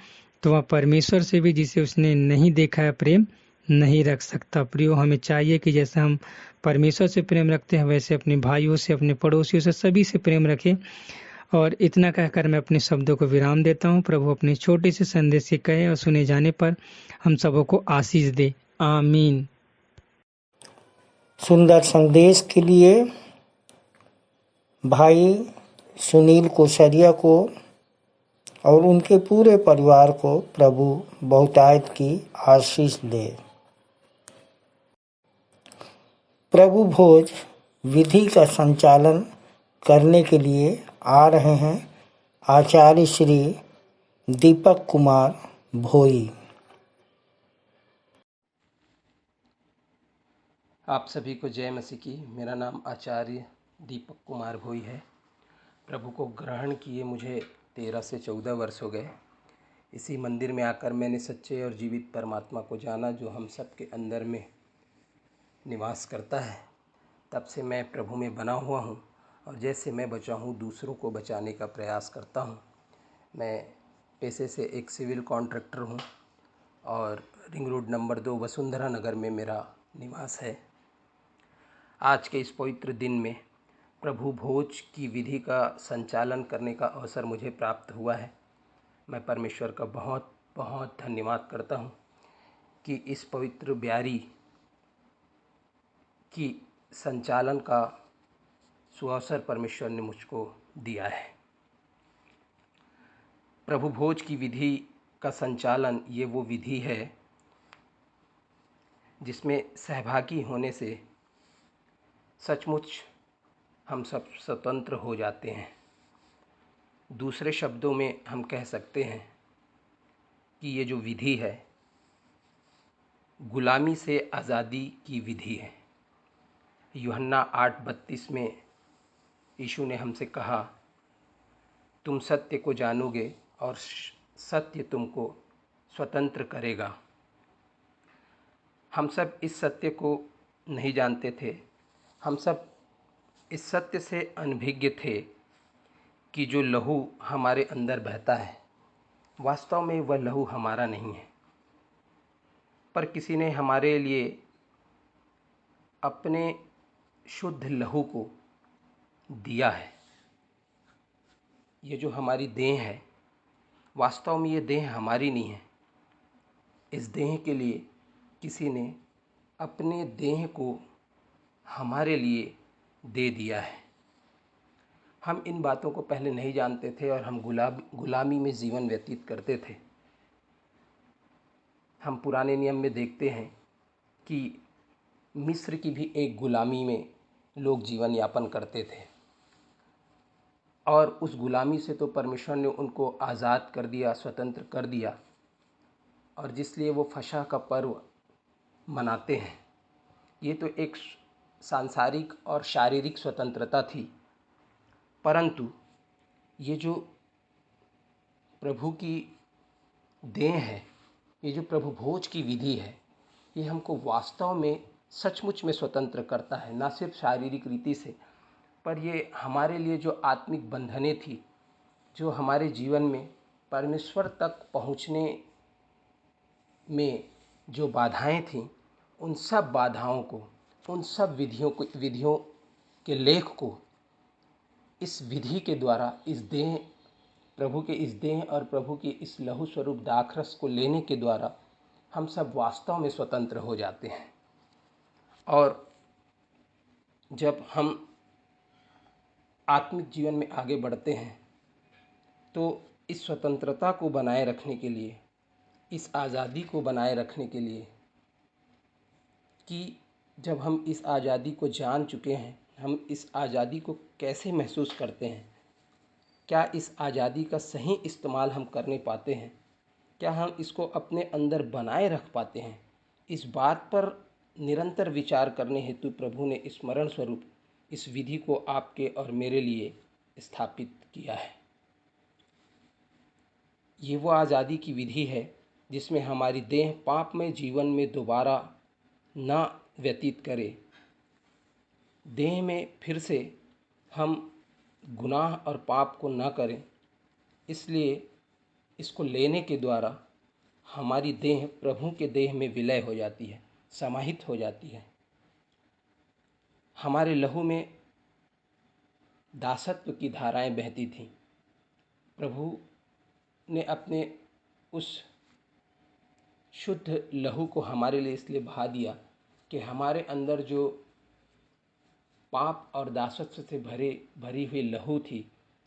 तो वह परमेश्वर से भी जिसे उसने नहीं देखा है प्रेम नहीं रख सकता। प्रियो, हमें चाहिए कि जैसे हम परमेश्वर से प्रेम रखते हैं वैसे अपने भाइयों से, अपने पड़ोसियों से, सभी से प्रेम रखें। और इतना कहकर मैं अपने शब्दों को विराम देता हूँ। प्रभु अपने छोटे से संदेश से कहे और सुने जाने पर हम सबों को आशीष दे। आमीन। सुंदर संदेश के लिए भाई सुनील कोसरिया को और उनके पूरे परिवार को प्रभु बहुतायत की आशीष दे। प्रभु भोज विधि का संचालन करने के लिए आ रहे हैं आचार्य श्री दीपक कुमार भोई। आप सभी को जय मसीह की। मेरा नाम आचार्य दीपक कुमार भोई है। प्रभु को ग्रहण किए मुझे 13 से 14 वर्ष हो गए। इसी मंदिर में आकर मैंने सच्चे और जीवित परमात्मा को जाना जो हम सब के अंदर में निवास करता है। तब से मैं प्रभु में बना हुआ हूँ और जैसे मैं बचा हूँ दूसरों को बचाने का प्रयास करता हूँ। मैं पेशे से एक सिविल कॉन्ट्रैक्टर हूँ और रिंग रोड नंबर 2 वसुंधरा नगर में मेरा निवास है। आज के इस पवित्र दिन में प्रभु भोज की विधि का संचालन करने का अवसर मुझे प्राप्त हुआ है। मैं परमेश्वर का बहुत बहुत धन्यवाद करता हूँ कि इस पवित्र ब्यारी की संचालन का सुअवसर परमेश्वर ने मुझको दिया है। प्रभु भोज की विधि का संचालन ये वो विधि है जिसमें सहभागी होने से सचमुच हम सब स्वतंत्र हो जाते हैं। दूसरे शब्दों में हम कह सकते हैं कि ये जो विधि है गुलामी से आज़ादी की विधि है। यूहन्ना 8:32 में यीशु ने हमसे कहा, तुम सत्य को जानोगे और सत्य तुमको स्वतंत्र करेगा। हम सब इस सत्य को नहीं जानते थे। हम सब इस सत्य से अनभिज्ञ थे कि जो लहू हमारे अंदर बहता है वास्तव में वह लहू हमारा नहीं है, पर किसी ने हमारे लिए अपने शुद्ध लहू को दिया है। ये जो हमारी देह है वास्तव में ये देह हमारी नहीं है। इस देह के लिए किसी ने अपने देह को हमारे लिए दे दिया है। हम इन बातों को पहले नहीं जानते थे और हम गुलामी में जीवन व्यतीत करते थे। हम पुराने नियम में देखते हैं कि मिस्र की भी एक गुलामी में लोग जीवन यापन करते थे और उस गुलामी से तो परमेश्वर ने उनको आज़ाद कर दिया, स्वतंत्र कर दिया, और जिसलिए वो फसह का पर्व मनाते हैं। ये तो एक सांसारिक और शारीरिक स्वतंत्रता थी, परंतु ये जो प्रभु की देह है, ये जो प्रभु भोज की विधि है, ये हमको वास्तव में सचमुच में स्वतंत्र करता है। ना सिर्फ शारीरिक रीति से, पर ये हमारे लिए जो आत्मिक बंधनें थी, जो हमारे जीवन में परमेश्वर तक पहुँचने में जो बाधाएं थीं, उन सब बाधाओं को, उन सब विधियों के लेख को इस विधि के द्वारा, इस देह, प्रभु के इस देह और प्रभु के इस लहू स्वरूप दाखरस को लेने के द्वारा हम सब वास्तव में स्वतंत्र हो जाते हैं। और जब हम आत्मिक जीवन में आगे बढ़ते हैं तो इस स्वतंत्रता को बनाए रखने के लिए, इस आज़ादी को बनाए रखने के लिए, कि जब हम इस आज़ादी को जान चुके हैं, हम इस आज़ादी को कैसे महसूस करते हैं, क्या इस आज़ादी का सही इस्तेमाल हम करने पाते हैं, क्या हम इसको अपने अंदर बनाए रख पाते हैं, इस बात पर निरंतर विचार करने हेतु प्रभु ने स्मरण स्वरूप इस विधि को आपके और मेरे लिए स्थापित किया है। ये वो आज़ादी की विधि है जिसमें हमारी देह पापमय जीवन में दोबारा ना व्यतीत करे। देह में फिर से हम गुनाह और पाप को ना करें, इसलिए इसको लेने के द्वारा हमारी देह प्रभु के देह में विलय हो जाती है, समाहित हो जाती है। हमारे लहू में दासत्व की धाराएं बहती थीं। प्रभु ने अपने उस शुद्ध लहू को हमारे लिए इसलिए बहा दिया कि हमारे अंदर जो पाप और दासत्व से भरी हुई लहू थी,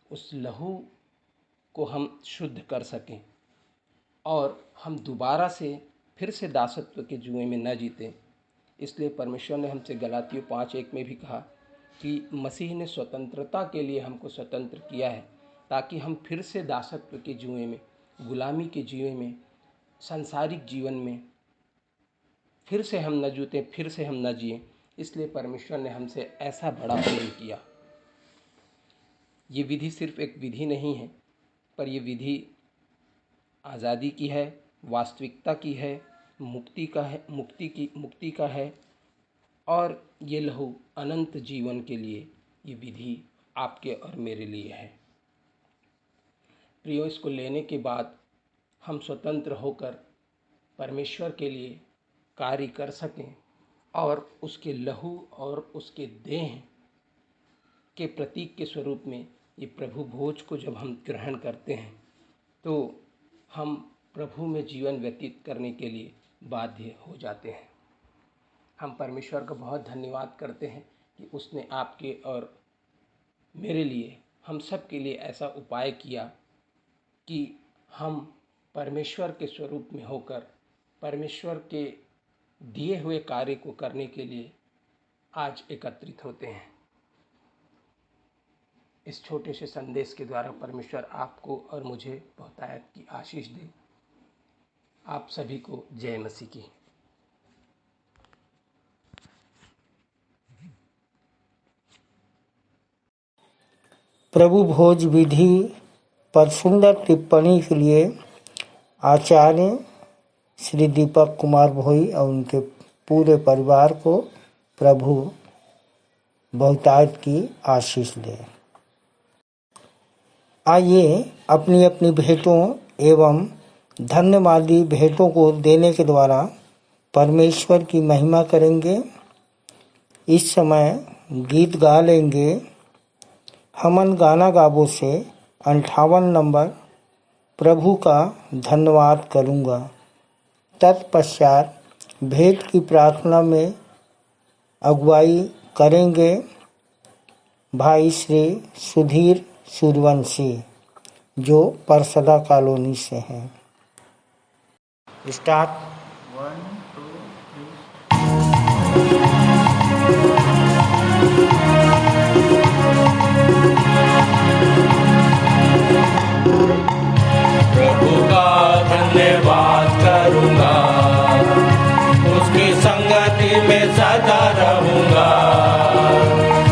उस लहू को हम शुद्ध कर सकें और हम दोबारा से फिर से दासत्व के जुए में न जीतें। इसलिए परमेश्वर ने हमसे गलातियों 5:1 में भी कहा कि मसीह ने स्वतंत्रता के लिए हमको स्वतंत्र किया है, ताकि हम फिर से दासत्व के जुए में, गुलामी के जुए में, सांसारिक जीवन में फिर से हम न जूतें, फिर से हम न जिएं। इसलिए परमेश्वर ने हमसे ऐसा बड़ा प्रेम किया। ये विधि सिर्फ एक विधि नहीं है, पर ये विधि आज़ादी की है, वास्तविकता की है, मुक्ति का है, और ये लहू अनंत जीवन के लिए ये विधि आपके और मेरे लिए है। प्रियो, इसको लेने के बाद हम स्वतंत्र होकर परमेश्वर के लिए कार्य कर सकें और उसके लहू और उसके देह के प्रतीक के स्वरूप में ये प्रभु भोज को जब हम ग्रहण करते हैं तो हम प्रभु में जीवन व्यतीत करने के लिए बाध्य हो जाते हैं। हम परमेश्वर का बहुत धन्यवाद करते हैं कि उसने आपके और मेरे लिए, हम सब के लिए ऐसा उपाय किया कि हम परमेश्वर के स्वरूप में होकर परमेश्वर के दिए हुए कार्य को करने के लिए आज एकत्रित होते हैं। इस छोटे से संदेश के द्वारा परमेश्वर आपको और मुझे बहुतायत की आशीष दे। आप सभी को जय मसीह की। प्रभु भोज विधि पर सुंदर टिप्पणी के लिए आचार्य श्री दीपक कुमार भोई और उनके पूरे परिवार को प्रभु बहुतायत की आशीष दे। आइए अपनी अपनी भेंटों एवं धन्यवादी भेंटों को देने के द्वारा परमेश्वर की महिमा करेंगे। इस समय गीत गा लेंगे। हमन गाना गाबो से 58 नंबर प्रभु का धन्यवाद करूँगा। तत्पश्चात भेंट की प्रार्थना में अगुवाई करेंगे भाई श्री सुधीर सूर्यवंशी जो परसदा कॉलोनी से हैं। स्टार्ट। 1 2 3। प्रभु का धन्यवाद करूंगा, उसकी संगति में सदा रहूंगा।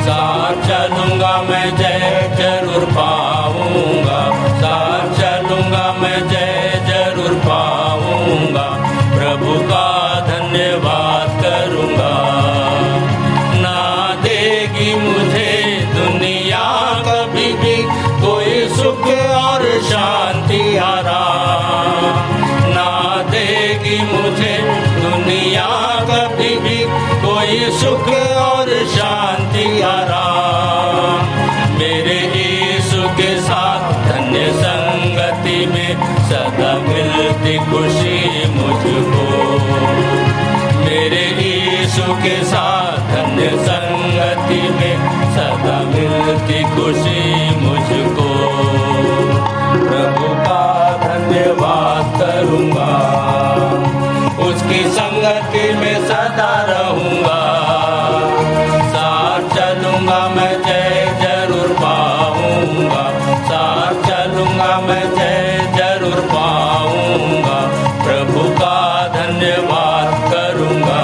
साथ चलूंगा मैं जय जरूर पाऊंगा, साथ चलूंगा मैं जय जरूर पाऊंगा। प्रभु का धन्यवाद करूंगा। ना देगी मुझे दुनिया कभी भी कोई सुख और शांति आराम, ना देगी मुझे दुनिया कभी भी कोई सुख और शांति आराम। मेरे यीशु के साथ धन्य संगति में सदा मिलती खुशी मुझको। मेरे यीशु के साथ धन्य संगति में सदा मिलती खुशी मुझको। प्रभु का धन्यवाद करूंगा, उसकी संगति में सदा रहूंगा। साथ चलूंगा मैं जय जरूर पाऊंगा, साथ चलूंगा मैं जय जरूर पाऊंगा। प्रभु का धन्यवाद करूंगा।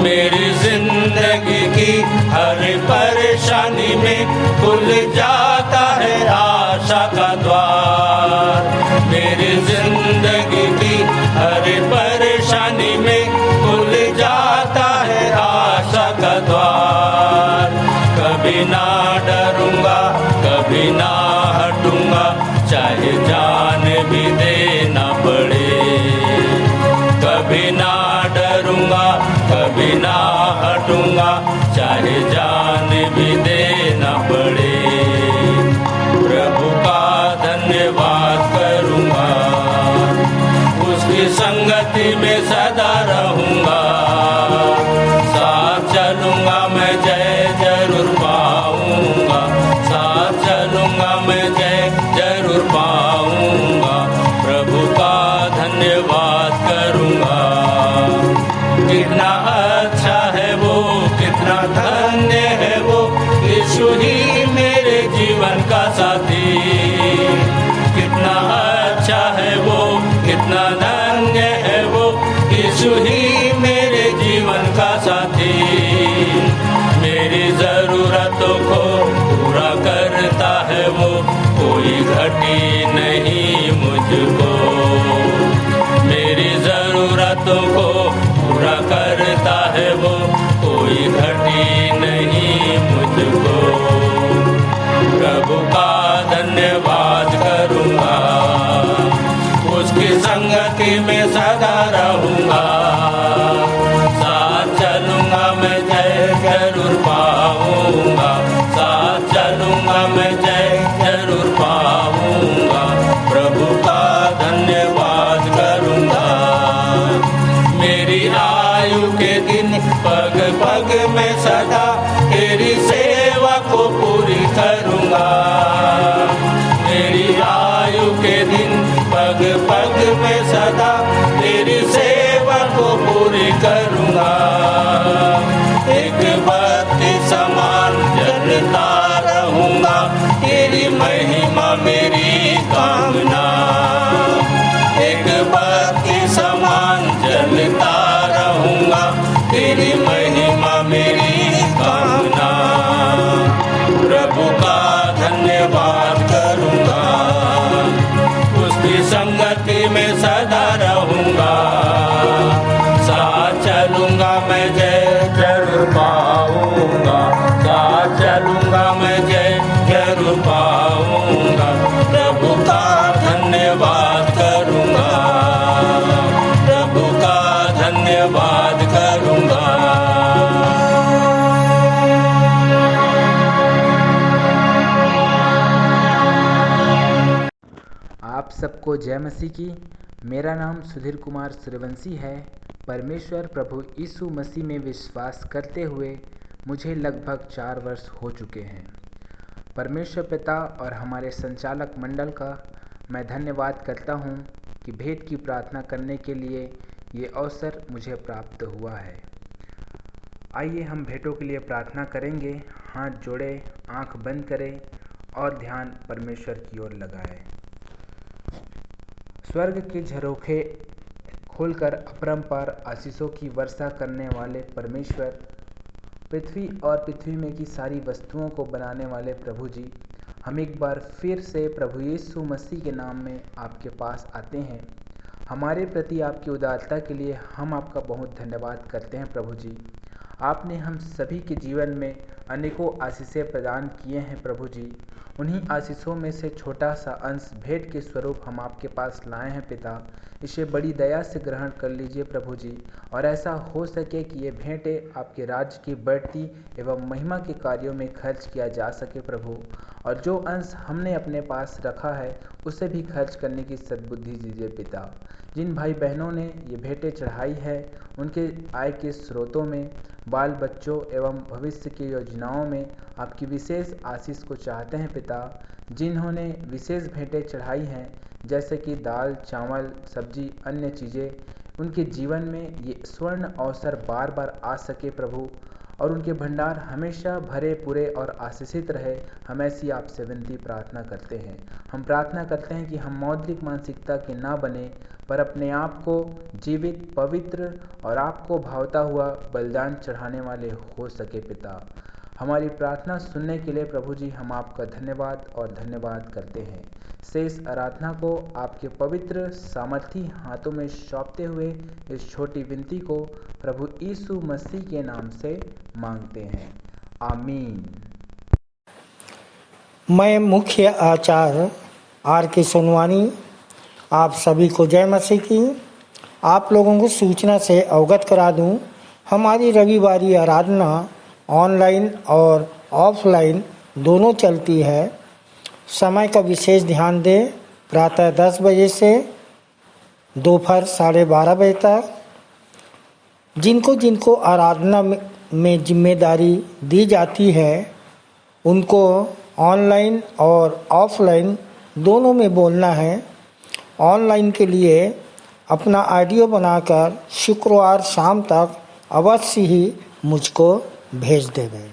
मेरी जिंदगी की हर परेशानी में खुल जाता है आशा का द्वार। मेरी जिंदगी की हर परेशानी में खुल जाता है आशा का द्वार। कभी ना डरूंगा, कभी ना हटूंगा, चाहे जान भी देना पड़े। कभी ना डरूंगा, कभी ना हटूंगा, चाहे जान भी देना पड़े। प्रभु का धन्यवाद करूंगा, उसकी संगति में सदा रहूंगा। साथ चलूंगा मैं जय जरूर पाऊंगा, साथ चलूंगा मैं जय जरूर पाऊंगा। प्रभु का धन्यवाद करूंगा। कितना अच्छा है वो, कितना धन्य है वो, यीशु ही मेरे जीवन का साथी। कितना अच्छा है वो, कितना धन्य है वो, यीशु ही मेरे जीवन का साथी। मेरी जरूरतों को पूरा करता है वो, कोई घटी नहीं मुझको। मेरी जरूरतों को पूरा करता है वो, कोई घटी नहीं मुझको। प्रभु का धन्यवाद करूंगा, उसकी संगति में सदा रहूंगा। साथ चलूंगा मैं जय जरूर पाऊंगा, साथ चलूंगा मैं जय जरूर पाऊंगा। प्रभु का धन्यवाद करूंगा। मेरी आयु के दिन पग पग में सदा तेरी सेवा को पूरी करूंगा। मेरी आयु के दिन पग पग में सदा तेरी सेवा को पूरी करूंगा। एक बत्ती समान जलता रहूंगा, तेरी महिमा मेरी कामना। एक सबको जय मसीह की। मेरा नाम सुधीर कुमार सूर्यवंशी है। परमेश्वर प्रभु यीशु मसीह में विश्वास करते हुए मुझे लगभग 4 वर्ष हो चुके हैं। परमेश्वर पिता और हमारे संचालक मंडल का मैं धन्यवाद करता हूँ कि भेंट की प्रार्थना करने के लिए ये अवसर मुझे प्राप्त हुआ है। आइए हम भेंटों के लिए प्रार्थना करेंगे। हाथ जोड़े, आंख बंद करें और ध्यान परमेश्वर की ओर लगाएं। स्वर्ग के झरोखे खोलकर अपरंपार आशीषों की वर्षा करने वाले परमेश्वर, पृथ्वी और पृथ्वी में की सारी वस्तुओं को बनाने वाले प्रभु जी, हम एक बार फिर से प्रभु यीशु मसीह के नाम में आपके पास आते हैं। हमारे प्रति आपकी उदारता के लिए हम आपका बहुत धन्यवाद करते हैं। प्रभु जी, आपने हम सभी के जीवन में अनेकों आशीषें प्रदान किए हैं। प्रभु जी, उन्हीं आशीषों में से छोटा सा अंश भेंट के स्वरूप हम आपके पास लाए हैं। पिता, इसे बड़ी दया से ग्रहण कर लीजिए प्रभु जी, और ऐसा हो सके कि ये भेंटें आपके राज्य की बढ़ती एवं महिमा के कार्यों में खर्च किया जा सके प्रभु। और जो अंश हमने अपने पास रखा है उसे भी खर्च करने की सद्बुद्धि दीजिए पिता। जिन भाई बहनों ने ये भेंटें चढ़ाई है, उनके आय के स्रोतों में, बाल बच्चों एवं भविष्य की योजनाओं में आपकी विशेष आशीष को चाहते हैं पिता। जिन्होंने विशेष भेंटें चढ़ाई हैं, जैसे कि दाल, चावल, सब्जी, अन्य चीज़ें, उनके जीवन में ये स्वर्ण अवसर बार बार आ सके प्रभु, और उनके भंडार हमेशा भरे पूरे और आशीषित रहे। हम ऐसी आपसे विनती प्रार्थना करते हैं। हम प्रार्थना करते हैं कि हम मौद्रिक मानसिकता के ना बने, पर अपने आप को जीवित, पवित्र और आपको भावता हुआ बलिदान चढ़ाने वाले हो सके पिता। हमारी प्रार्थना सुनने के लिए प्रभु जी हम आपका धन्यवाद और धन्यवाद करते हैं। शेष आराधना को आपके पवित्र सामर्थी हाथों में सौंपते हुए इस छोटी विनती को प्रभु यीशु मसीह के नाम से मांगते हैं, आमीन। मैं मुख्य आचार्य R.K. सोनवानी आप सभी को जय मसीह की। आप लोगों को सूचना से अवगत करा दूं, हमारी रविवारी आराधना ऑनलाइन और ऑफलाइन दोनों चलती है। समय का विशेष ध्यान दें। प्रातः 10 बजे से दोपहर 12:30 बजे तक। जिनको जिनको आराधना में जिम्मेदारी दी जाती है, उनको ऑनलाइन और ऑफलाइन दोनों में बोलना है। ऑनलाइन के लिए अपना ऑडियो बनाकर शुक्रवार शाम तक अवश्य ही मुझको भेज देवे।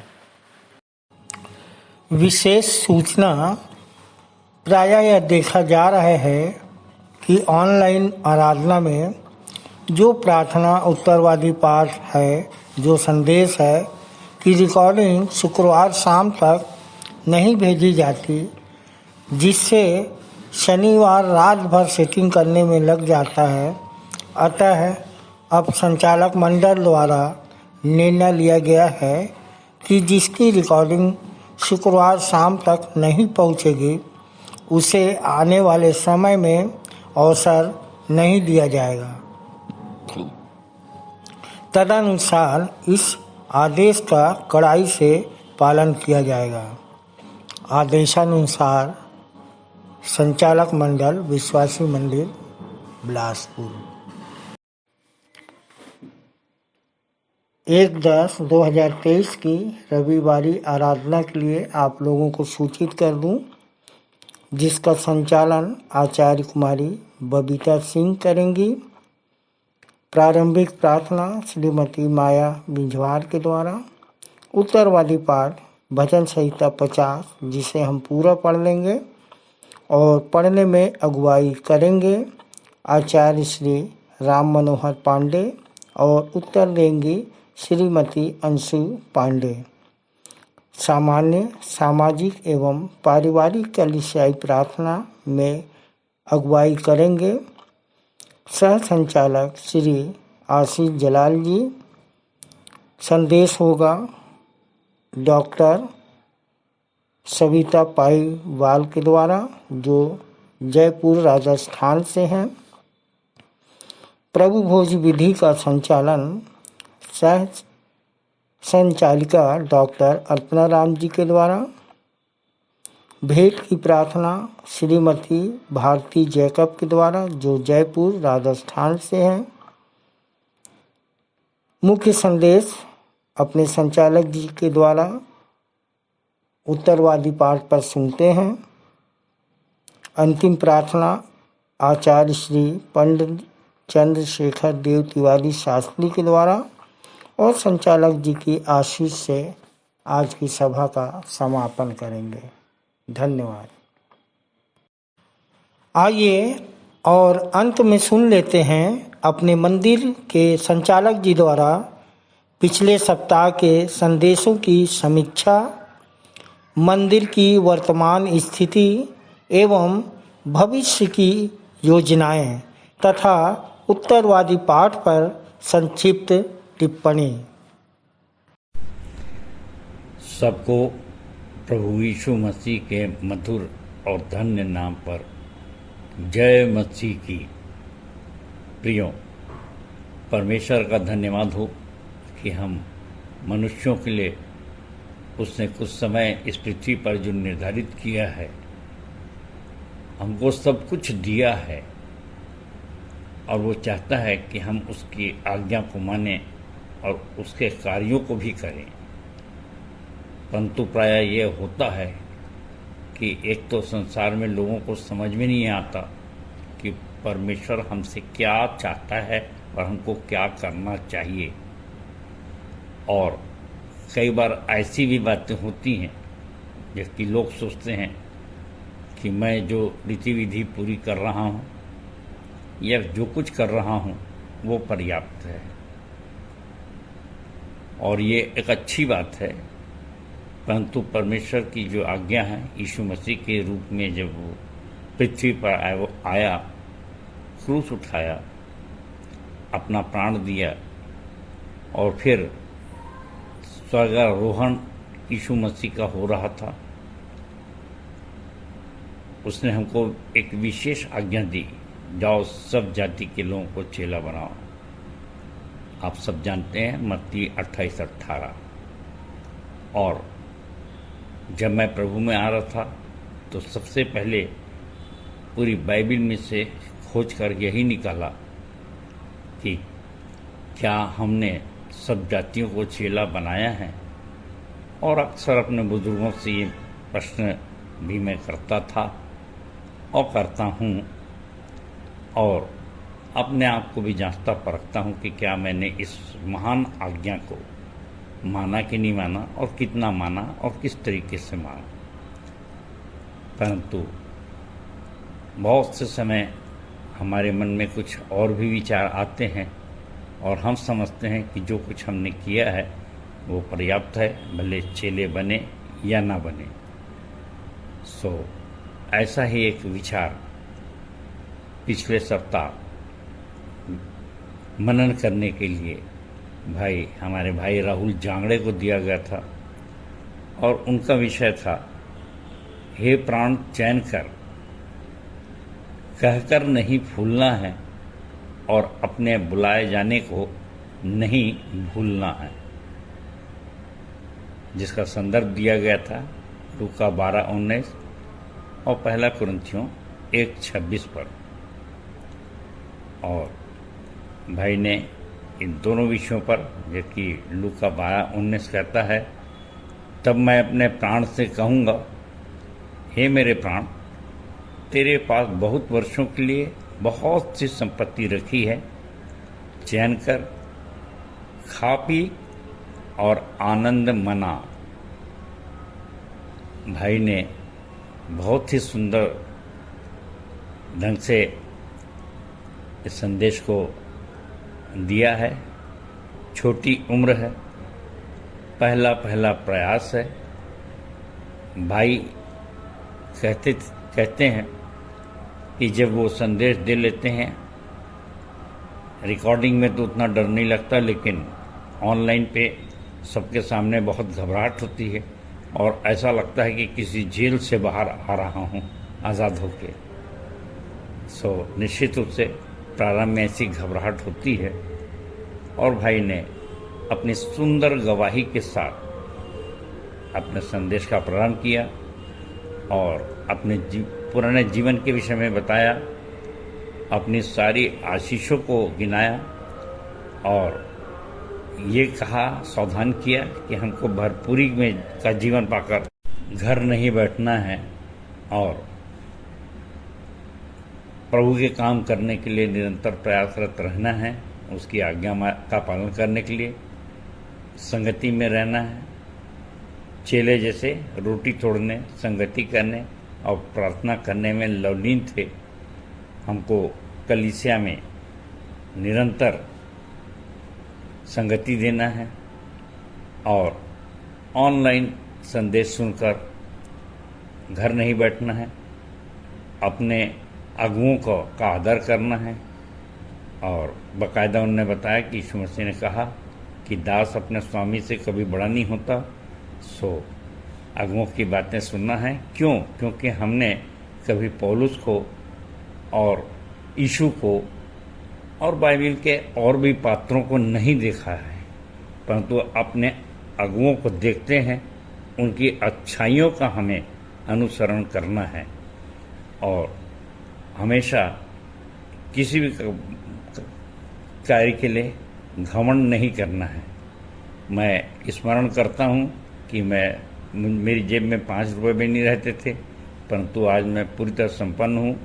विशेष सूचना प्रायः यह देखा जा रहा है कि ऑनलाइन आराधना में जो प्रार्थना उत्तरवादी पाठ है, जो संदेश है, कि रिकॉर्डिंग शुक्रवार शाम तक नहीं भेजी जाती, जिससे शनिवार रात भर सेटिंग करने में लग जाता है। अतः अब संचालक मंडल द्वारा निर्णय लिया गया है कि जिसकी रिकॉर्डिंग शुक्रवार शाम तक नहीं पहुंचेगी, उसे आने वाले समय में अवसर नहीं दिया जाएगा। तदनुसार इस आदेश का कड़ाई से पालन किया जाएगा। आदेशानुसार संचालक मंडल, विश्वासी मंदिर, बिलासपुर। 1/10/2023 की रविवारी आराधना के लिए आप लोगों को सूचित कर दूं, जिसका संचालन आचार्य कुमारी बबीता सिंह करेंगी। प्रारंभिक प्रार्थना श्रीमती माया बिंझवार के द्वारा। उत्तरवादी पाठ भजन संहिता 50, जिसे हम पूरा पढ़ लेंगे और पढ़ने में अगुवाई करेंगे आचार्य श्री राम मनोहर पांडे, और उत्तर देंगी श्रीमती अंशु पांडे। सामान्य, सामाजिक एवं पारिवारिक कलीसियाई प्रार्थना में अगुवाई करेंगे सह संचालक श्री आशीष जलाल जी। संदेश होगा डॉक्टर सविता पाईवाल के द्वारा, जो जयपुर राजस्थान से हैं। प्रभु भोज विधि का संचालन सह संचालिका डॉक्टर अर्पणा राम जी के द्वारा। भेंट की प्रार्थना श्रीमती भारती जैकब के द्वारा, जो जयपुर राजस्थान से हैं। मुख्य संदेश अपने संचालक जी के द्वारा उत्तरवादी पाठ पर सुनते हैं। अंतिम प्रार्थना आचार्य श्री पंडित चंद्रशेखर देव तिवारी शास्त्री के द्वारा और संचालक जी की आशीष से आज की सभा का समापन करेंगे। धन्यवाद। आइए और अंत में सुन लेते हैं अपने मंदिर के संचालक जी द्वारा पिछले सप्ताह के संदेशों की समीक्षा, मंदिर की वर्तमान स्थिति एवं भविष्य की योजनाएं तथा उत्तरवादी पाठ पर संक्षिप्त टिप्पणी। सबको प्रभु यीशु मसीह के मधुर और धन्य नाम पर जय मसीह की। प्रियो, परमेश्वर का धन्यवाद हो कि हम मनुष्यों के लिए उसने कुछ समय इस पृथ्वी पर जो निर्धारित किया है, हमको सब कुछ दिया है और वो चाहता है कि हम उसकी आज्ञा को मानें और उसके कार्यों को भी करें। परंतु प्रायः ये होता है कि एक तो संसार में लोगों को समझ में नहीं आता कि परमेश्वर हमसे क्या चाहता है और हमको क्या करना चाहिए। और कई बार ऐसी भी बातें होती हैं जबकि लोग सोचते हैं कि मैं जो रीति विधि पूरी कर रहा हूँ या जो कुछ कर रहा हूँ वो पर्याप्त है, और ये एक अच्छी बात है। परंतु परमेश्वर की जो आज्ञा है, यीशु मसीह के रूप में जब वो पृथ्वी पर आया, क्रूस उठाया, अपना प्राण दिया और फिर स्वर्गारोहण यीशु मसीह का हो रहा था, उसने हमको एक विशेष आज्ञा दी, जाओ सब जाति के लोगों को चेला बनाओ। आप सब जानते हैं मत्ती 28-18। और जब मैं प्रभु में आ रहा था तो सबसे पहले पूरी बाइबिल में से खोज कर यही निकाला कि क्या हमने सब जातियों को चेला बनाया है। और अक्सर अपने बुजुर्गों से ये प्रश्न भी मैं करता था और करता हूँ, और अपने आप को भी जांचता परखता हूँ कि क्या मैंने इस महान आज्ञा को माना कि नहीं माना और कितना माना और किस तरीके से माना। परंतु बहुत से समय हमारे मन में कुछ और भी विचार आते हैं और हम समझते हैं कि जो कुछ हमने किया है वो पर्याप्त है, भले चेले बने या ना बने। ऐसा ही एक विचार पिछले सप्ताह मनन करने के लिए हमारे भाई राहुल जांगड़े को दिया गया था, और उनका विषय था, हे प्राण चैन कर, कहकर नहीं भूलना है और अपने बुलाए जाने को नहीं भूलना है, जिसका संदर्भ दिया गया था लूका 12:19 और 1 कुरिन्थियों 1:26 पर। और भाई ने इन दोनों विषयों पर, जबकि लूका 12:19 कहता है, तब मैं अपने प्राण से कहूँगा, हे मेरे प्राण, तेरे पास बहुत वर्षों के लिए बहुत सी संपत्ति रखी है, चैन कर, खा पी और आनंद मना। भाई ने बहुत ही सुंदर ढंग से इस संदेश को दिया है। छोटी उम्र है, पहला प्रयास है। भाई कहते हैं कि जब वो संदेश दे लेते हैं, रिकॉर्डिंग में तो उतना डर नहीं लगता, लेकिन ऑनलाइन पे सबके सामने बहुत घबराहट होती है और ऐसा लगता है कि किसी जेल से बाहर आ रहा हूँ आज़ाद होके। निश्चित रूप से प्रारंभ में ऐसी घबराहट होती है, और भाई ने अपनी सुंदर गवाही के साथ अपने संदेश का प्रारंभ किया। और अपने पुराने जीवन के विषय में बताया, अपनी सारी आशीषों को गिनाया और ये कहा, सावधान किया कि हमको भरपूरी में का जीवन पाकर घर नहीं बैठना है और प्रभु के काम करने के लिए निरंतर प्रयासरत रहना है, उसकी आज्ञा का पालन करने के लिए संगति में रहना है, चेले जैसे रोटी तोड़ने, संगति करने और प्रार्थना करने में लवलीन थे। हमको कलीसिया में निरंतर संगति देना है और ऑनलाइन संदेश सुनकर घर नहीं बैठना है, अपने अगुओं का आदर करना है। और बाकायदा उन्होंने बताया कि यीशु मसीह ने कहा कि दास अपने स्वामी से कभी बड़ा नहीं होता, सो अगुओं की बातें सुनना है। क्यों? क्योंकि हमने कभी पौलुस को और यीशु को और बाइबल के और भी पात्रों को नहीं देखा है, परंतु अपने अगुओं को देखते हैं, उनकी अच्छाइयों का हमें अनुसरण करना है और हमेशा किसी भी कार्य के लिए घमंड नहीं करना है। मैं स्मरण करता हूँ कि मेरी जेब में 5 रुपये भी नहीं रहते थे, परंतु आज मैं पूरी तरह संपन्न हूँ।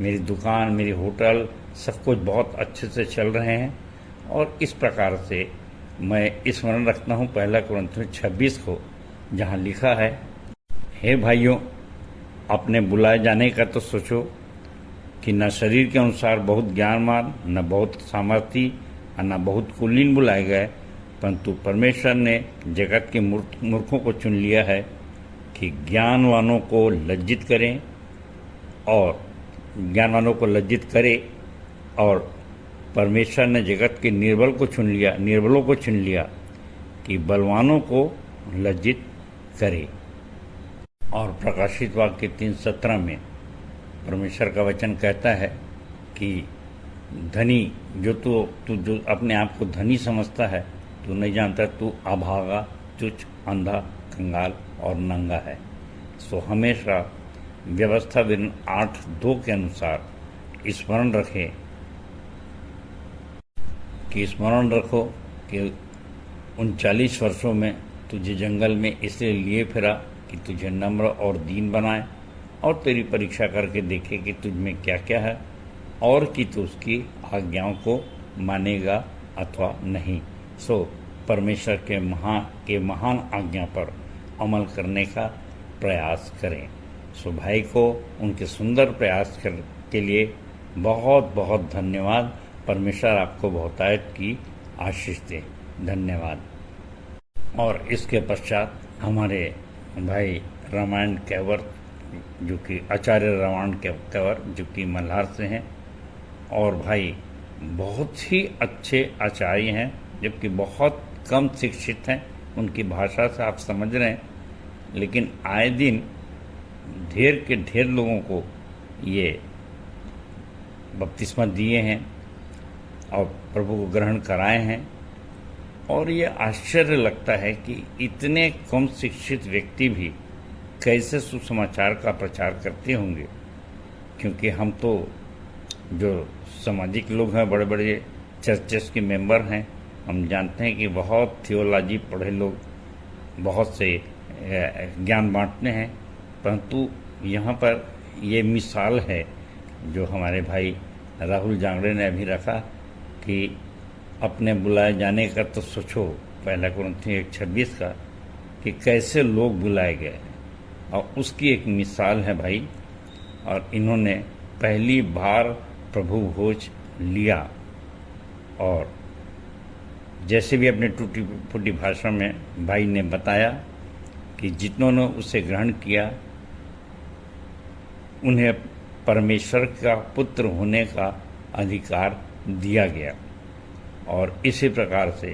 मेरी दुकान, मेरी होटल, सब कुछ बहुत अच्छे से चल रहे हैं और इस प्रकार से मैं स्मरण रखता हूँ 1 कुरिन्थियों 26 को, जहाँ लिखा है, हे भाइयों, अपने बुलाए जाने का तो सोचो कि न शरीर के अनुसार बहुत ज्ञानवान, न बहुत सामर्थी और न बहुत कुलीन बुलाए गए, परंतु परमेश्वर ने जगत के मूर्खों को चुन लिया है कि ज्ञानवानों को लज्जित करें और ज्ञानवानों को लज्जित करे। और परमेश्वर ने जगत के निर्बलों को चुन लिया कि बलवानों को लज्जित करे। और प्रकाशित वाक्य 3:17 में परमेश्वर का वचन कहता है कि धनी तू जो अपने आप को धनी समझता है, तू नहीं जानता तू अभागा, तुच्छ, अंधा, कंगाल और नंगा है। सो हमेशा व्यवस्था 8:2 के अनुसार स्मरण रखो कि 39 वर्षों में तुझे जंगल में इसलिए लिए फिरा कि तुझे नम्र और दीन बनाए और तेरी परीक्षा करके देखे कि तुझ में क्या क्या है और कि तू उसकी आज्ञाओं को मानेगा अथवा नहीं। सो परमेश्वर के महान आज्ञा पर अमल करने का प्रयास करें। सो भाई को उनके सुंदर प्रयास के लिए बहुत बहुत धन्यवाद। परमेश्वर आपको बहुतायत की आशीष दे। धन्यवाद। और इसके पश्चात हमारे भाई रामायण कैवर, जो कि आचार्य रामायण कैवर, जो कि मल्हार से हैं और भाई बहुत ही अच्छे आचार्य हैं, जबकि बहुत कम शिक्षित हैं। उनकी भाषा से आप समझ रहे हैं, लेकिन आए दिन ढेर के ढेर लोगों को ये बपतिस्मा दिए हैं और प्रभु को ग्रहण कराए हैं। और ये आश्चर्य लगता है कि इतने कम शिक्षित व्यक्ति भी कैसे सुसमाचार का प्रचार करते होंगे, क्योंकि हम तो जो सामाजिक लोग हैं, बड़े बड़े चर्चेस के मेंबर हैं, हम जानते हैं कि बहुत थियोलॉजी पढ़े लोग बहुत से ज्ञान बांटते हैं, परंतु यहाँ पर ये मिसाल है जो हमारे भाई राहुल जांगड़े ने अभी रखा कि अपने बुलाए जाने का तो सोचो, 1 कुरिन्थियों 1:26 का, कि कैसे लोग बुलाए गए और उसकी एक मिसाल है भाई। और इन्होंने पहली बार प्रभु भोज लिया और जैसे भी अपने टूटी फूटी भाषा में भाई ने बताया कि जितनों ने उसे ग्रहण किया उन्हें परमेश्वर का पुत्र होने का अधिकार दिया गया। और इसी प्रकार से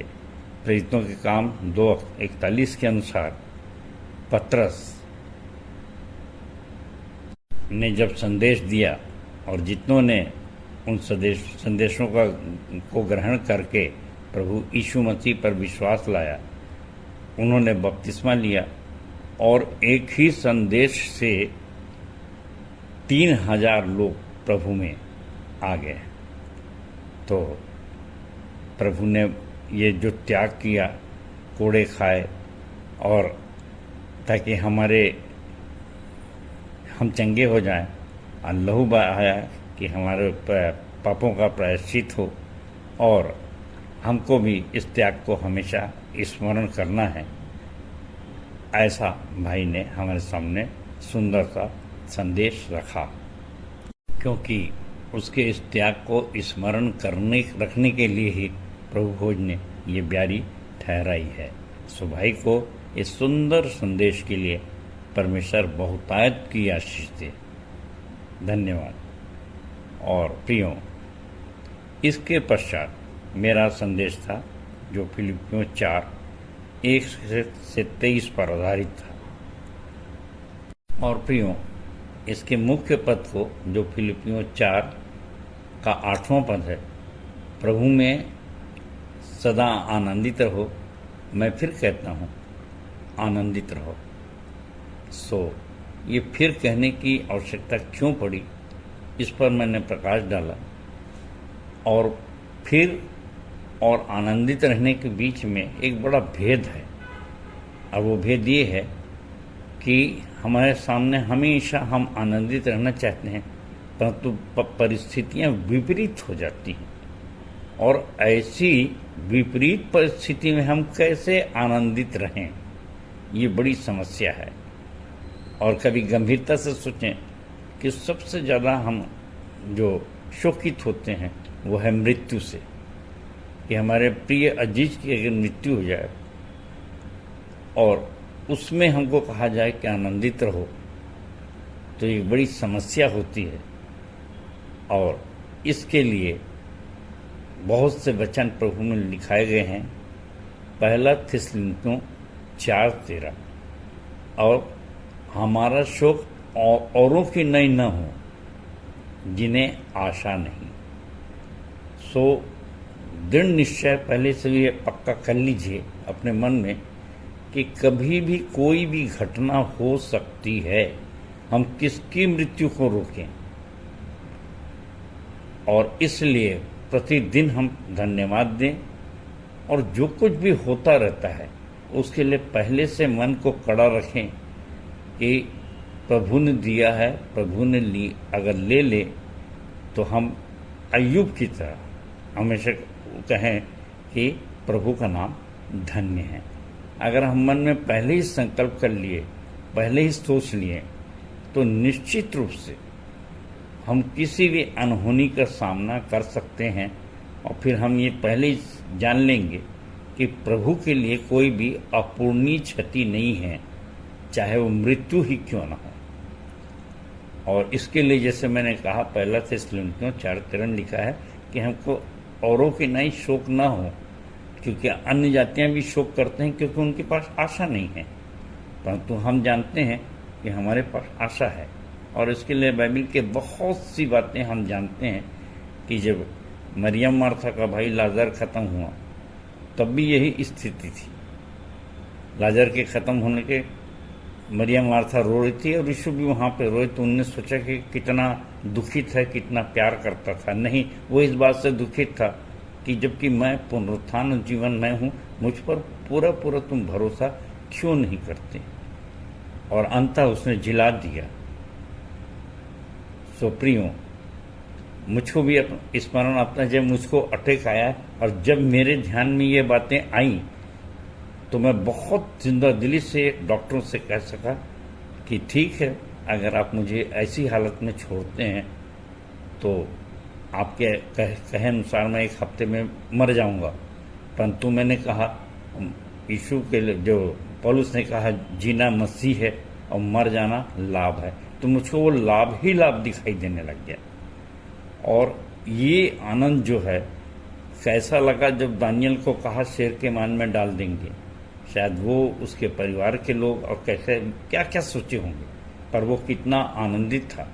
प्रेरितों के काम 2:41 के अनुसार पतरस ने जब संदेश दिया और जितनों ने उन संदेशों को ग्रहण करके प्रभु यीशु मसीह पर विश्वास लाया, उन्होंने बपतिस्मा लिया और एक ही संदेश से 3000 लोग प्रभु में आ गए। तो प्रभु ने ये जो त्याग किया, कोड़े खाए, और ताकि हम चंगे हो जाएं, और लहू बहाया कि हमारे पापों का प्रायश्चित हो, और हमको भी इस त्याग को हमेशा स्मरण करना है। ऐसा भाई ने हमारे सामने सुंदर सा संदेश रखा, क्योंकि उसके इस त्याग को स्मरण रखने के लिए ही प्रभु भोज ने ये ब्यारी ठहराई है। सो भाई को इस सुंदर संदेश के लिए परमेश्वर बहुतायत की आशीष दे। धन्यवाद। और प्रियो, इसके पश्चात मेरा संदेश था जो फिलिपियों 4:1 से 23 पर आधारित था। और प्रियो, इसके मुख्य पद को जो फिलिपियों 4 का 8वां पद है, प्रभु में सदा आनंदित रहो। मैं फिर कहता हूँ, आनंदित रहो। सो ये फिर कहने की आवश्यकता क्यों पड़ी, इस पर मैंने प्रकाश डाला। और फिर और आनंदित रहने के बीच में एक बड़ा भेद है, और वो भेद ये है कि हमारे सामने हमेशा हम आनंदित रहना चाहते हैं, परंतु परिस्थितियाँ विपरीत हो जाती हैं। और ऐसी विपरीत परिस्थिति में हम कैसे आनंदित रहें, ये बड़ी समस्या है। और कभी गंभीरता से सोचें कि सबसे ज़्यादा हम जो शोकित होते हैं वो है मृत्यु से, कि हमारे प्रिय अजीज की अगर मृत्यु हो जाए और उसमें हमको कहा जाए कि आनंदित रहो, तो ये बड़ी समस्या होती है। और इसके लिए बहुत से वचन प्रभु में लिखाए गए हैं। पहला थिस्सलुनीकियों 4:13, और हमारा शोक औरों की नई न हो जिन्हें आशा नहीं। सो दृढ़ निश्चय पहले से ये पक्का कर लीजिए अपने मन में कि कभी भी कोई भी घटना हो सकती है, हम किसकी मृत्यु को रोकें। और इसलिए प्रतिदिन हम धन्यवाद दें, और जो कुछ भी होता रहता है उसके लिए पहले से मन को कड़ा रखें कि प्रभु ने दिया है, प्रभु ने ली, अगर ले ले तो हम अय्यूब की तरह हमेशा कहें कि प्रभु का नाम धन्य है। अगर हम मन में पहले ही संकल्प कर लिए, पहले ही सोच लिए, तो निश्चित रूप से हम किसी भी अनहोनी का सामना कर सकते हैं। और फिर हम ये पहले ही जान लेंगे कि प्रभु के लिए कोई भी अपूर्णीय क्षति नहीं है, चाहे वो मृत्यु ही क्यों ना हो। और इसके लिए जैसे मैंने कहा, पहला थिस्सलुनीकियों 4:13 लिखा है कि हमको औरों की नहीं शोक ना हो, क्योंकि अन्य जातियां भी शोक करते हैं क्योंकि उनके पास आशा नहीं है, परंतु हम जानते हैं कि हमारे पास आशा है। और इसके लिए बाइबल के बहुत सी बातें हम जानते हैं कि जब मरियम मार्था का भाई लाजर ख़त्म हुआ, तब भी यही स्थिति थी। लाजर के ख़त्म होने के मरियम मार्था रो रही थी और यीशु भी वहाँ पे रोए, तो उनने सोचा कि कितना दुखित है, कितना प्यार करता था। नहीं, वो इस बात से दुखित था कि जबकि मैं पुनरुत्थान जीवन में हूँ, मुझ पर पूरा पूरा तुम भरोसा क्यों नहीं करते। और अंततः उसने जिला दिया। सो प्रियो, मुझको भी स्मरण आता है जब मुझको अटैक आया, और जब मेरे ध्यान में ये बातें आई तो मैं बहुत जिंदा दिली से डॉक्टरों से कह सका कि ठीक है, अगर आप मुझे ऐसी हालत में छोड़ते हैं तो आपके कहे अनुसार मैं 1 हफ्ते में मर जाऊंगा। परंतु मैंने कहा, यीशु के जो पौलुस ने कहा, जीना मसीह है और मर जाना लाभ है, तो मुझको वो लाभ ही लाभ दिखाई देने लग गया। और ये आनंद जो है, कैसा लगा जब दानियल को कहा शेर के मान में डाल देंगे। शायद वो, उसके परिवार के लोग और कैसे क्या क्या सोचे होंगे, पर वो कितना आनंदित था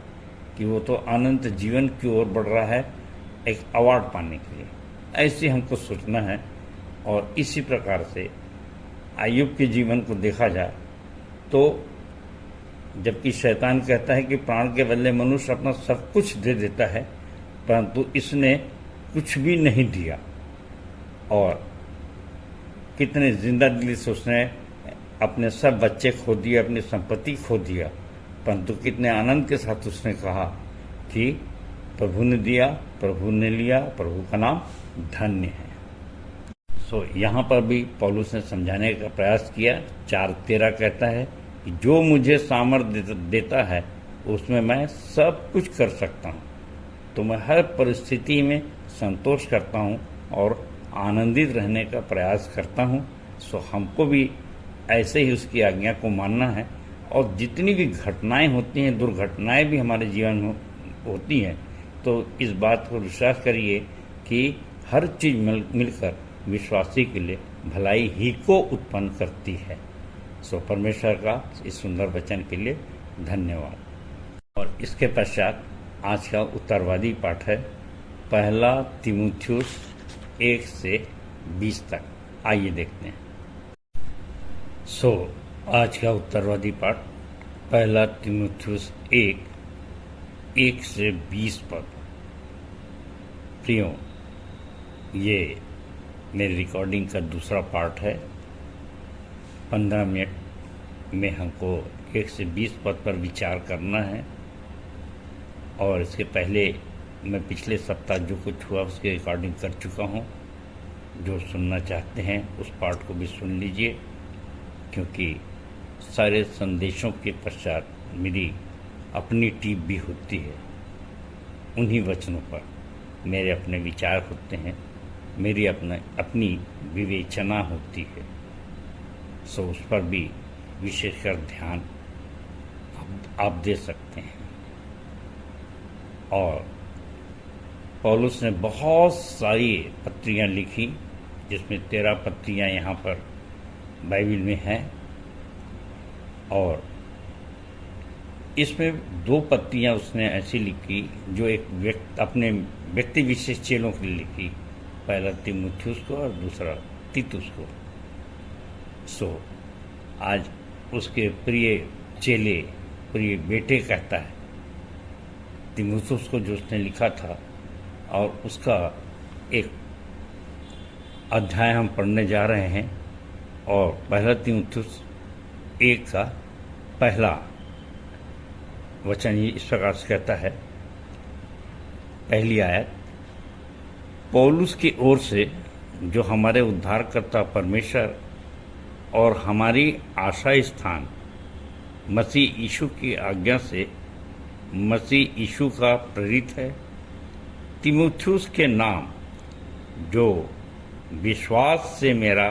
कि वो तो अनंत जीवन की ओर बढ़ रहा है एक अवार्ड पाने के लिए। ऐसे हमको सोचना है। और इसी प्रकार से अय्यूब के जीवन को देखा जाए तो जबकि शैतान कहता है कि प्राण के बदले मनुष्य अपना सब कुछ दे देता है, परंतु इसने कुछ भी नहीं दिया और कितने जिंदा दिली से उसने अपने सब बच्चे खो दिए, अपनी संपत्ति खो दिया, परंतु कितने आनंद के साथ उसने कहा कि प्रभु ने दिया, प्रभु ने लिया, प्रभु का नाम धन्य है। यहाँ पर भी पौलुस ने समझाने का प्रयास किया। 4:13 कहता है कि जो मुझे सामर्थ्य देता है उसमें मैं सब कुछ कर सकता हूँ, तो मैं हर परिस्थिति में संतोष करता हूँ और आनंदित रहने का प्रयास करता हूँ। हमको भी ऐसे ही उसकी आज्ञा को मानना है और जितनी भी घटनाएं होती हैं, दुर्घटनाएं भी हमारे जीवन में होती हैं, तो इस बात को विश्वास करिए कि हर चीज़ मिलकर विश्वासी के लिए भलाई ही को उत्पन्न करती है। परमेश्वर का इस सुंदर वचन के लिए धन्यवाद। और इसके पश्चात आज का उत्तरवादी पाठ है 1 तीमुथियुस 1 से 20 तक। आइए देखते हैं। आज का उत्तरवादी पाठ 1 तीमुथियुस 1 से 20 पद। प्रियो, ये मेरी रिकॉर्डिंग का दूसरा पार्ट है। 15 मिनट में हमको 1 से 20 पद पर विचार करना है और इसके पहले मैं पिछले सप्ताह जो कुछ हुआ उसकी रिकॉर्डिंग कर चुका हूँ। जो सुनना चाहते हैं उस पार्ट को भी सुन लीजिए, क्योंकि सारे संदेशों के पश्चात मेरी अपनी टीप भी होती है। उन्हीं वचनों पर मेरे अपने विचार होते हैं, मेरी अपनी विवेचना होती है। उस पर भी विशेषकर ध्यान आप दे सकते हैं। और पौलुस ने बहुत सारी पत्रियां लिखी, जिसमें 13 पत्रियां यहाँ पर बाइबल में हैं, और इसमें 2 पत्रियां उसने ऐसी लिखी जो अपने व्यक्ति विशेष चेलों के लिए लिखी। पहला तीमुथियुस को और दूसरा तीतुस को। आज उसके प्रिय चेले, प्रिय बेटे कहता है तीमुथियुस को, जो उसने लिखा था, और उसका एक अध्याय हम पढ़ने जा रहे हैं। और 1 तीमुथियुस 1 का पहला वचन ये इस प्रकार से कहता है, पहली आयत, पौलुस की ओर से जो हमारे उद्धारकर्ता परमेश्वर और हमारी आशा स्थान मसीह यीशु की आज्ञा से मसीह यीशु का प्रेरित है, तीमुथियुस के नाम, जो विश्वास से मेरा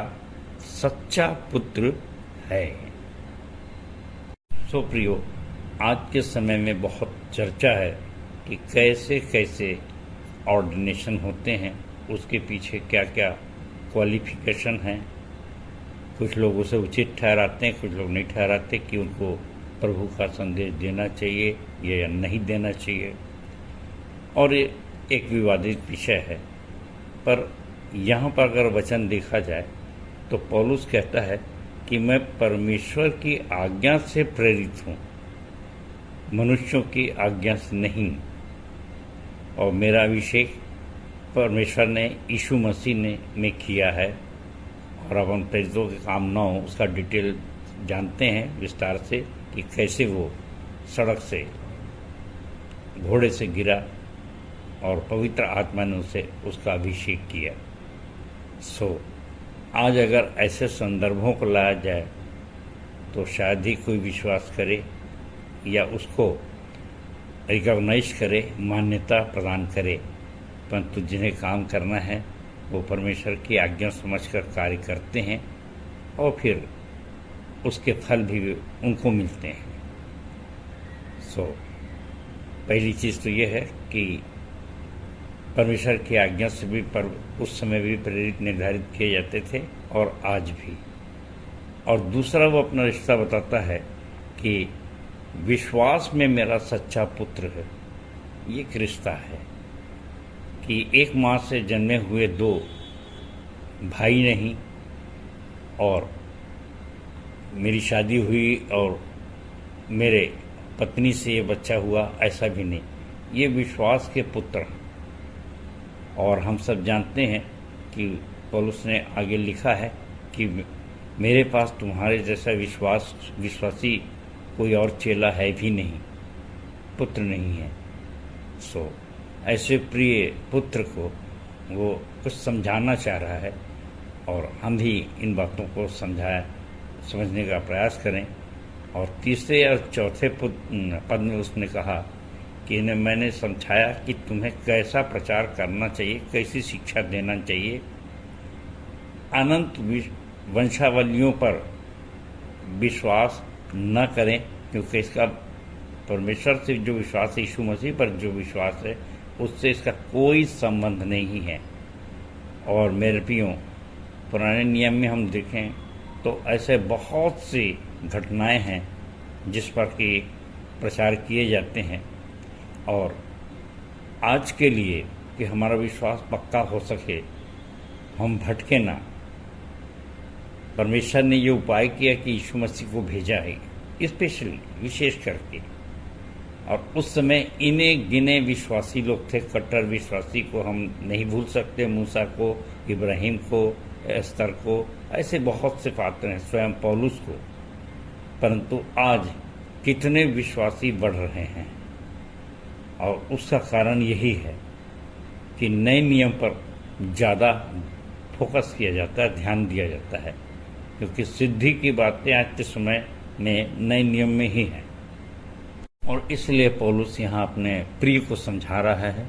सच्चा पुत्र है। प्रियो, आज के समय में बहुत चर्चा है कि कैसे कैसे ऑर्डिनेशन होते हैं, उसके पीछे क्या क्या क्वालिफिकेशन है। कुछ लोग उसे उचित ठहराते हैं, कुछ लोग नहीं ठहराते कि उनको प्रभु का संदेश देना चाहिए या नहीं देना चाहिए, और ये एक विवादित विषय है। पर यहाँ पर अगर वचन देखा जाए तो पौलुस कहता है कि मैं परमेश्वर की आज्ञा से प्रेरित हूँ, मनुष्यों की आज्ञा से नहीं, और मेरा अभिषेक परमेश्वर ने यीशु मसीह ने में किया है। और अब हम प्रेरितों के काम 9 उसका डिटेल जानते हैं विस्तार से कि कैसे वो सड़क से घोड़े से गिरा और पवित्र आत्मा ने उसे उसका अभिषेक किया। आज अगर ऐसे संदर्भों को लाया जाए तो शायद ही कोई विश्वास करे या उसको रिकॉग्नाइज करे, मान्यता प्रदान करे, परंतु जिन्हें काम करना है वो परमेश्वर की आज्ञा समझकर कार्य करते हैं और फिर उसके फल भी उनको मिलते हैं। पहली चीज़ तो ये है कि परमेश्वर की आज्ञा से भी उस समय भी प्रेरित निर्धारित किए जाते थे और आज भी। और दूसरा, वो अपना रिश्ता बताता है कि विश्वास में मेरा सच्चा पुत्र है। ये एक रिश्ता है कि एक माँ से जन्मे हुए 2 भाई नहीं और मेरी शादी हुई और मेरे पत्नी से ये बच्चा हुआ, ऐसा भी नहीं। ये विश्वास के पुत्र। और हम सब जानते हैं कि पौलुस ने आगे लिखा है कि मेरे पास तुम्हारे जैसा विश्वासी कोई और चेला है भी नहीं, पुत्र नहीं है। सो ऐसे प्रिय पुत्र को वो कुछ समझाना चाह रहा है और हम भी इन बातों को समझने का प्रयास करें। और तीसरे और चौथे पद में उसने कहा कि इन्हें मैंने समझाया कि तुम्हें कैसा प्रचार करना चाहिए, कैसी शिक्षा देना चाहिए। अनंत वंशावलियों पर विश्वास न करें, क्योंकि इसका परमेश्वर से जो विश्वास है, यीशु मसीह पर जो विश्वास है, उससे इसका कोई संबंध नहीं है। और मेरे प्रियो, पुराने नियम में हम देखें तो ऐसे बहुत सी घटनाएं हैं जिस पर कि प्रचार किए जाते हैं। और आज के लिए कि हमारा विश्वास पक्का हो सके, हम भटके ना, परमेश्वर ने ये उपाय किया कि यीशु मसीह को भेजा है, स्पेशली विशेष करके। और उस समय इन्हें गिने विश्वासी लोग थे, कट्टर विश्वासी को हम नहीं भूल सकते, मूसा को, इब्राहिम को, एस्तर को, ऐसे बहुत से पात्र हैं, स्वयं पौलुस को। परंतु आज कितने विश्वासी बढ़ रहे हैं, और उसका कारण यही है कि नए नियम पर ज़्यादा फोकस किया जाता है, ध्यान दिया जाता है, क्योंकि सिद्धि की बातें आज के समय में नए नियम में ही हैं। और इसलिए पौलुस यहाँ अपने प्रिय को समझा रहा है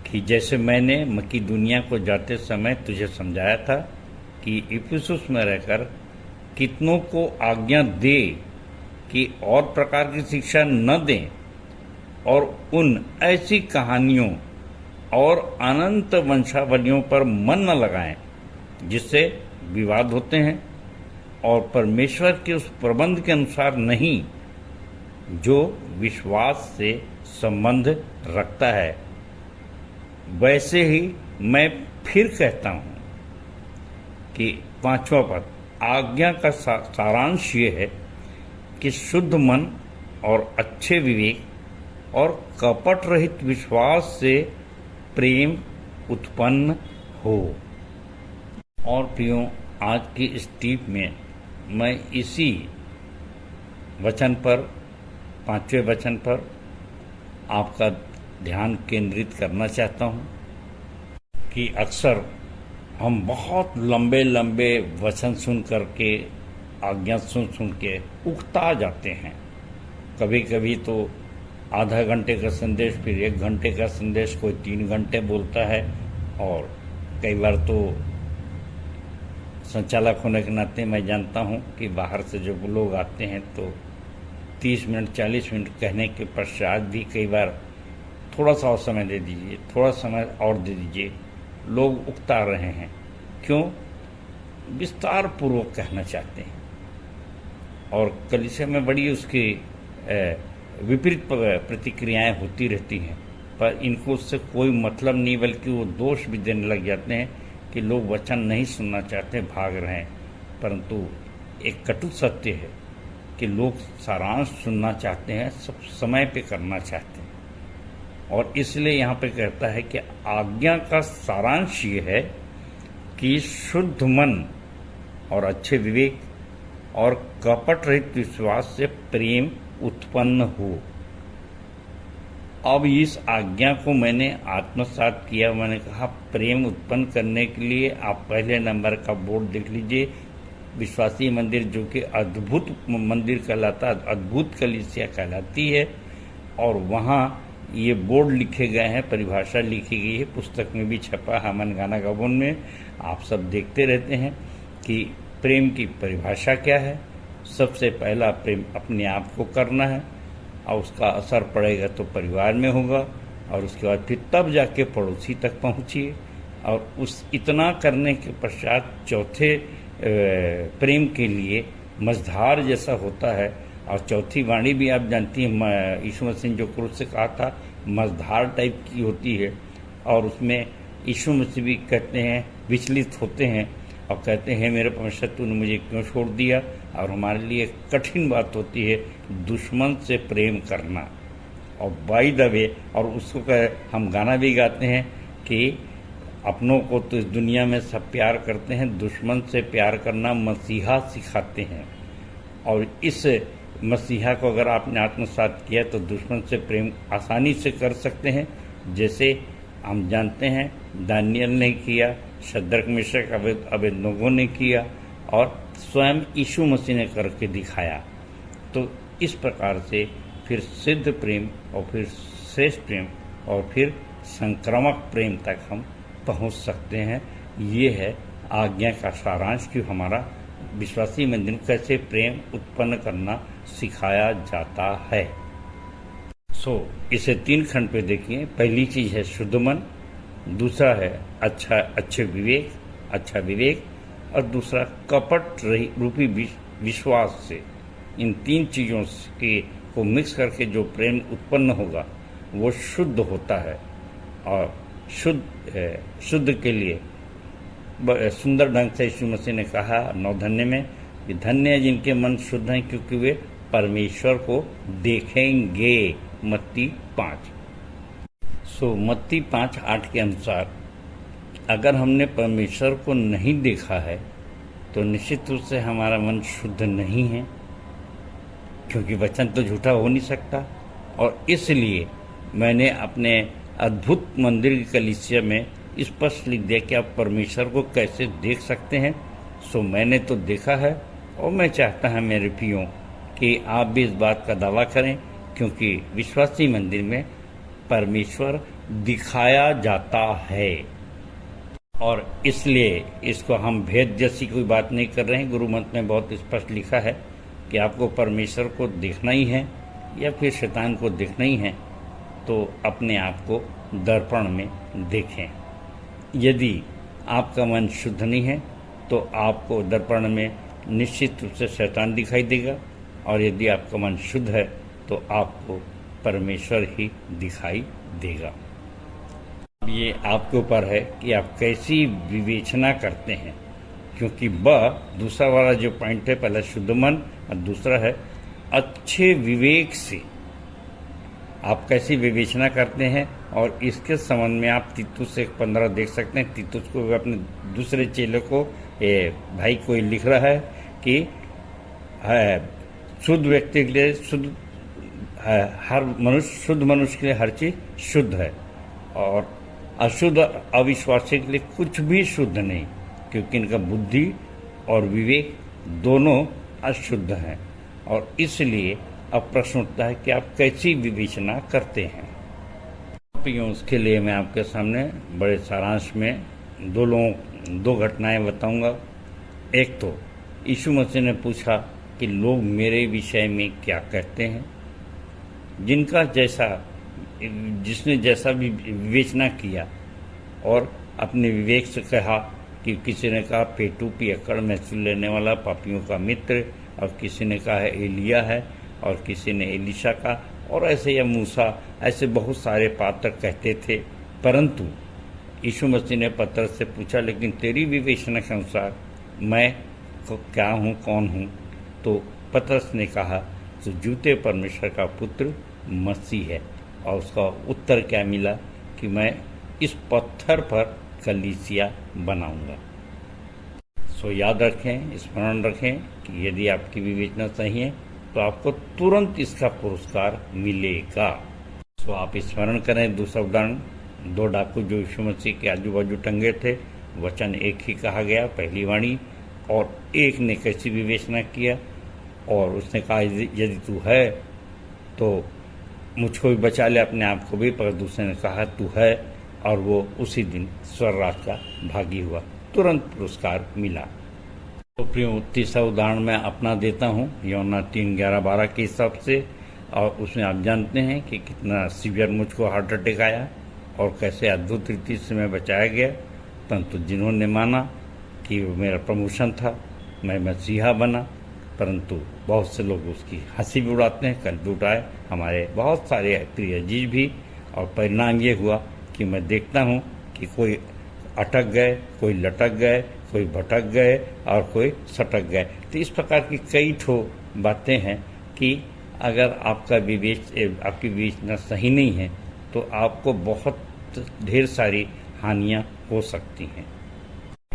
कि जैसे मैंने मकीदुनिया को जाते समय तुझे समझाया था कि इफिसुस में रहकर कितनों को आज्ञा दे कि और प्रकार की शिक्षा न दें और उन ऐसी कहानियों और अनंत वंशावलियों पर मन न लगाएं जिससे विवाद होते हैं और परमेश्वर के उस प्रबंध के अनुसार नहीं जो विश्वास से संबंध रखता है। वैसे ही मैं फिर कहता हूँ कि 5वां पद, आज्ञा का सारांश ये है कि शुद्ध मन और अच्छे विवेक और कपट रहित विश्वास से प्रेम उत्पन्न हो। और प्रियो, आज की इस टीप में मैं इसी वचन पर, 5वें वचन पर आपका ध्यान केंद्रित करना चाहता हूँ कि अक्सर हम बहुत लंबे लंबे वचन सुन करके, आज्ञा सुन के उकता जाते हैं। कभी कभी तो आधा घंटे का संदेश, फिर 1 घंटे का संदेश, कोई 3 घंटे बोलता है। और कई बार तो संचालक होने के नाते मैं जानता हूँ कि बाहर से जो लोग आते हैं तो 30 मिनट 40 मिनट कहने के पश्चात भी कई बार थोड़ा सा और समय दे दीजिए, थोड़ा समय और दे दीजिए, लोग उकता रहे हैं। क्यों? विस्तार पूर्वक कहना चाहते हैं। और कलीसिया में बड़ी उसकी विपरीत प्रतिक्रियाएं होती रहती हैं, पर इनको उससे कोई मतलब नहीं, बल्कि वो दोष भी देने लग जाते हैं कि लोग वचन नहीं सुनना चाहते, भाग रहे हैं। परंतु एक कटु सत्य है कि लोग सारांश सुनना चाहते हैं, सब समय पे करना चाहते हैं। और इसलिए यहाँ पे कहता है कि आज्ञा का सारांश ये है कि शुद्ध मन और अच्छे विवेक और कपट रहित विश्वास से प्रेम उत्पन्न हो। अब इस आज्ञा को मैंने आत्मसात किया। मैंने कहा प्रेम उत्पन्न करने के लिए आप पहले नंबर का बोर्ड देख लीजिए, विश्वासी मंदिर, जो कि अद्भुत मंदिर कहलाता, अद्भुत कलीसिया कहलाती है। और वहाँ ये बोर्ड लिखे गए हैं, परिभाषा लिखी गई है, पुस्तक में भी छपा है, हमन गाना गबन में आप सब देखते रहते हैं कि प्रेम की परिभाषा क्या है। सबसे पहला प्रेम अपने आप को करना है, और उसका असर पड़ेगा तो परिवार में होगा, और उसके बाद फिर तब जाके पड़ोसी तक पहुँचिए। और उस इतना करने के पश्चात चौथे प्रेम के लिए मझधार जैसा होता है। और चौथी वाणी भी आप जानती हैं, यीशु मसीह ने जो क्रूस से कहा था, मझधार टाइप की होती है। और उसमें यीशु मसीह भी कहते हैं, विचलित होते हैं और कहते हैं मेरे परमेश्वर तूने मुझे क्यों छोड़ दिया। और हमारे लिए कठिन बात होती है दुश्मन से प्रेम करना। और बाय द वे, और उसको हम गाना भी गाते हैं कि अपनों को तो इस दुनिया में सब प्यार करते हैं, दुश्मन से प्यार करना मसीहा सिखाते हैं। और इस मसीहा को अगर आपने आत्मसात किया तो दुश्मन से प्रेम आसानी से कर सकते हैं। जैसे हम जानते हैं दानियल ने किया, शद्रक मेशक अबेदनगो ने किया, और स्वयं यीशु मसीह ने करके दिखाया। तो इस प्रकार से फिर सिद्ध प्रेम और फिर श्रेष्ठ प्रेम और फिर संक्रामक प्रेम तक हम पहुंच सकते हैं। ये है आज्ञा का सारांश कि हमारा विश्वासी मंदिर कैसे प्रेम उत्पन्न करना सिखाया जाता है। इसे 3 खंड पे देखिए। पहली चीज़ है शुद्ध मन, दूसरा है अच्छा विवेक, और दूसरा कपट रूपी विश्वास से। इन 3 चीज़ों को मिक्स करके जो प्रेम उत्पन्न होगा वो शुद्ध होता है। और शुद्ध के लिए सुंदर ढंग से यीशु मसीह ने कहा 9 धन्य में कि धन्य है जिनके मन शुद्ध हैं क्योंकि वे परमेश्वर को देखेंगे। मत्ती 5। मत्ती 5:8 के अनुसार अगर हमने परमेश्वर को नहीं देखा है तो निश्चित रूप से हमारा मन शुद्ध नहीं है, क्योंकि वचन तो झूठा हो नहीं सकता। और इसलिए मैंने अपने अद्भुत मंदिर की कलीसिया में स्पष्ट लिख दिया कि आप परमेश्वर को कैसे देख सकते हैं। मैंने तो देखा है, और मैं चाहता हूं मेरे प्रियो कि आप भी इस बात का दावा करें, क्योंकि विश्वासी मंदिर में परमेश्वर दिखाया जाता है। और इसलिए इसको हम भेद जैसी कोई बात नहीं कर रहे हैं। गुरु मंत्र में बहुत स्पष्ट लिखा है कि आपको परमेश्वर को देखना ही है या फिर शैतान को देखना ही है तो अपने आप को दर्पण में देखें। यदि आपका मन शुद्ध नहीं है तो आपको दर्पण में निश्चित रूप से शैतान दिखाई देगा, और यदि आपका मन शुद्ध है तो आपको परमेश्वर ही दिखाई देगा। ये आपके ऊपर है कि आप कैसी विवेचना करते हैं, क्योंकि दूसरा वाला जो पॉइंट है, पहला शुद्ध मन और दूसरा है अच्छे विवेक से आप कैसी विवेचना करते हैं। और इसके संबंध में आप तीतुस 1:15 देख सकते हैं। तीतुस को अपने दूसरे चेले को भाई कोई लिख रहा है कि शुद्ध व्यक्ति के लिए शुद्ध मनुष्य के लिए हर चीज शुद्ध है, और अशुद्ध अविश्वासी के लिए कुछ भी शुद्ध नहीं, क्योंकि इनका बुद्धि और विवेक दोनों अशुद्ध हैं। और इसलिए अब प्रश्न उठता है कि आप कैसी विवेचना करते हैं। उसके लिए मैं आपके सामने बड़े सारांश में 2 घटनाएं बताऊंगा। एक तो यीशु मसीह ने पूछा कि लोग मेरे विषय में क्या कहते हैं। जिसने जैसा भी विवेचना किया और अपने विवेक से कहा कि किसी ने कहा पेटू पियक्कड़ महसूल लेने वाला पापियों का मित्र, और किसी ने कहा है एलिया है, और किसी ने एलिशा का, और ऐसे या मूसा, ऐसे बहुत सारे पात्र कहते थे। परंतु यीशु मसीह ने पतरस से पूछा लेकिन तेरी विवेचना के अनुसार मैं क्या हूँ, कौन हूँ? तो पतरस ने कहा तो जूते परमेश्वर का पुत्र मसीह है। और उसका उत्तर क्या मिला कि मैं इस पत्थर पर कलीसिया बनाऊंगा। याद रखें, स्मरण रखें कि यदि आपकी विवेचना सही है तो आपको तुरंत इसका पुरस्कार मिलेगा। आप स्मरण करें दूसरा उदाहरण, 2 डाकू जो यीशु मसीह के आजू बाजू टंगे थे, वचन एक ही कहा गया, पहली वाणी, और एक ने कैसी विवेचना किया और उसने कहा यदि तू है तो मुझको भी बचा ले, अपने आप को भी। पर दूसरे ने कहा तू है, और वो उसी दिन स्वर्गराज का भागी हुआ, तुरंत पुरस्कार मिला। तो प्रियो तीसरा उदाहरण मैं अपना देता हूँ यूहन्ना 3:11-12 के हिसाब से, और उसमें आप जानते हैं कि कितना सीवियर मुझको हार्ट अटैक आया और कैसे अद्भुत रीति से मैं बचाया गया। परंतु जिन्होंने माना कि वो मेरा प्रमोशन था, मैं मसीहा बना, परंतु बहुत से लोग उसकी हंसी भी उड़ाते हैं, कल भी उड़ाए, हमारे बहुत सारे प्रिय अजीज भी। और परिणाम ये हुआ कि मैं देखता हूँ कि कोई अटक गए, कोई लटक गए, कोई भटक गए और कोई सटक गए। तो इस प्रकार की कई ठो बातें हैं कि अगर आपका आपकी विवेचना सही नहीं है तो आपको बहुत ढेर सारी हानियां हो सकती हैं।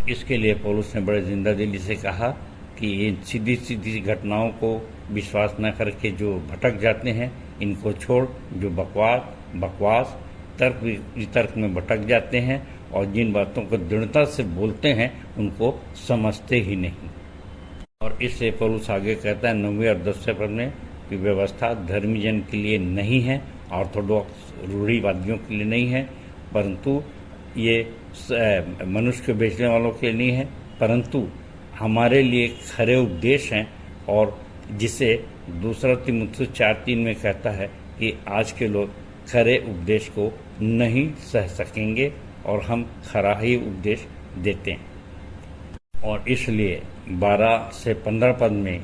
इसके लिए पौलुस ने बड़े जिंदादिली से कहा कि ये सीधी सीधी घटनाओं को विश्वास न करके जो भटक जाते हैं इनको छोड़, जो बकवास तर्क वितर्क में भटक जाते हैं और जिन बातों को दृढ़ता से बोलते हैं उनको समझते ही नहीं। और इससे पौलुस आगे कहता है 9वें और 10वें पद में कि व्यवस्था धर्मी जन के लिए नहीं है, ऑर्थोडॉक्स रूढ़िवादियों के लिए नहीं है, परंतु ये मनुष्य को बेचने वालों के लिए नहीं है, परंतु हमारे लिए खरे उपदेश हैं। और जिसे दूसरा तीमुथियुस 4:3 में कहता है कि आज के लोग खरे उपदेश को नहीं सह सकेंगे और हम खरा ही उपदेश देते हैं। और इसलिए 12 से 15 पद में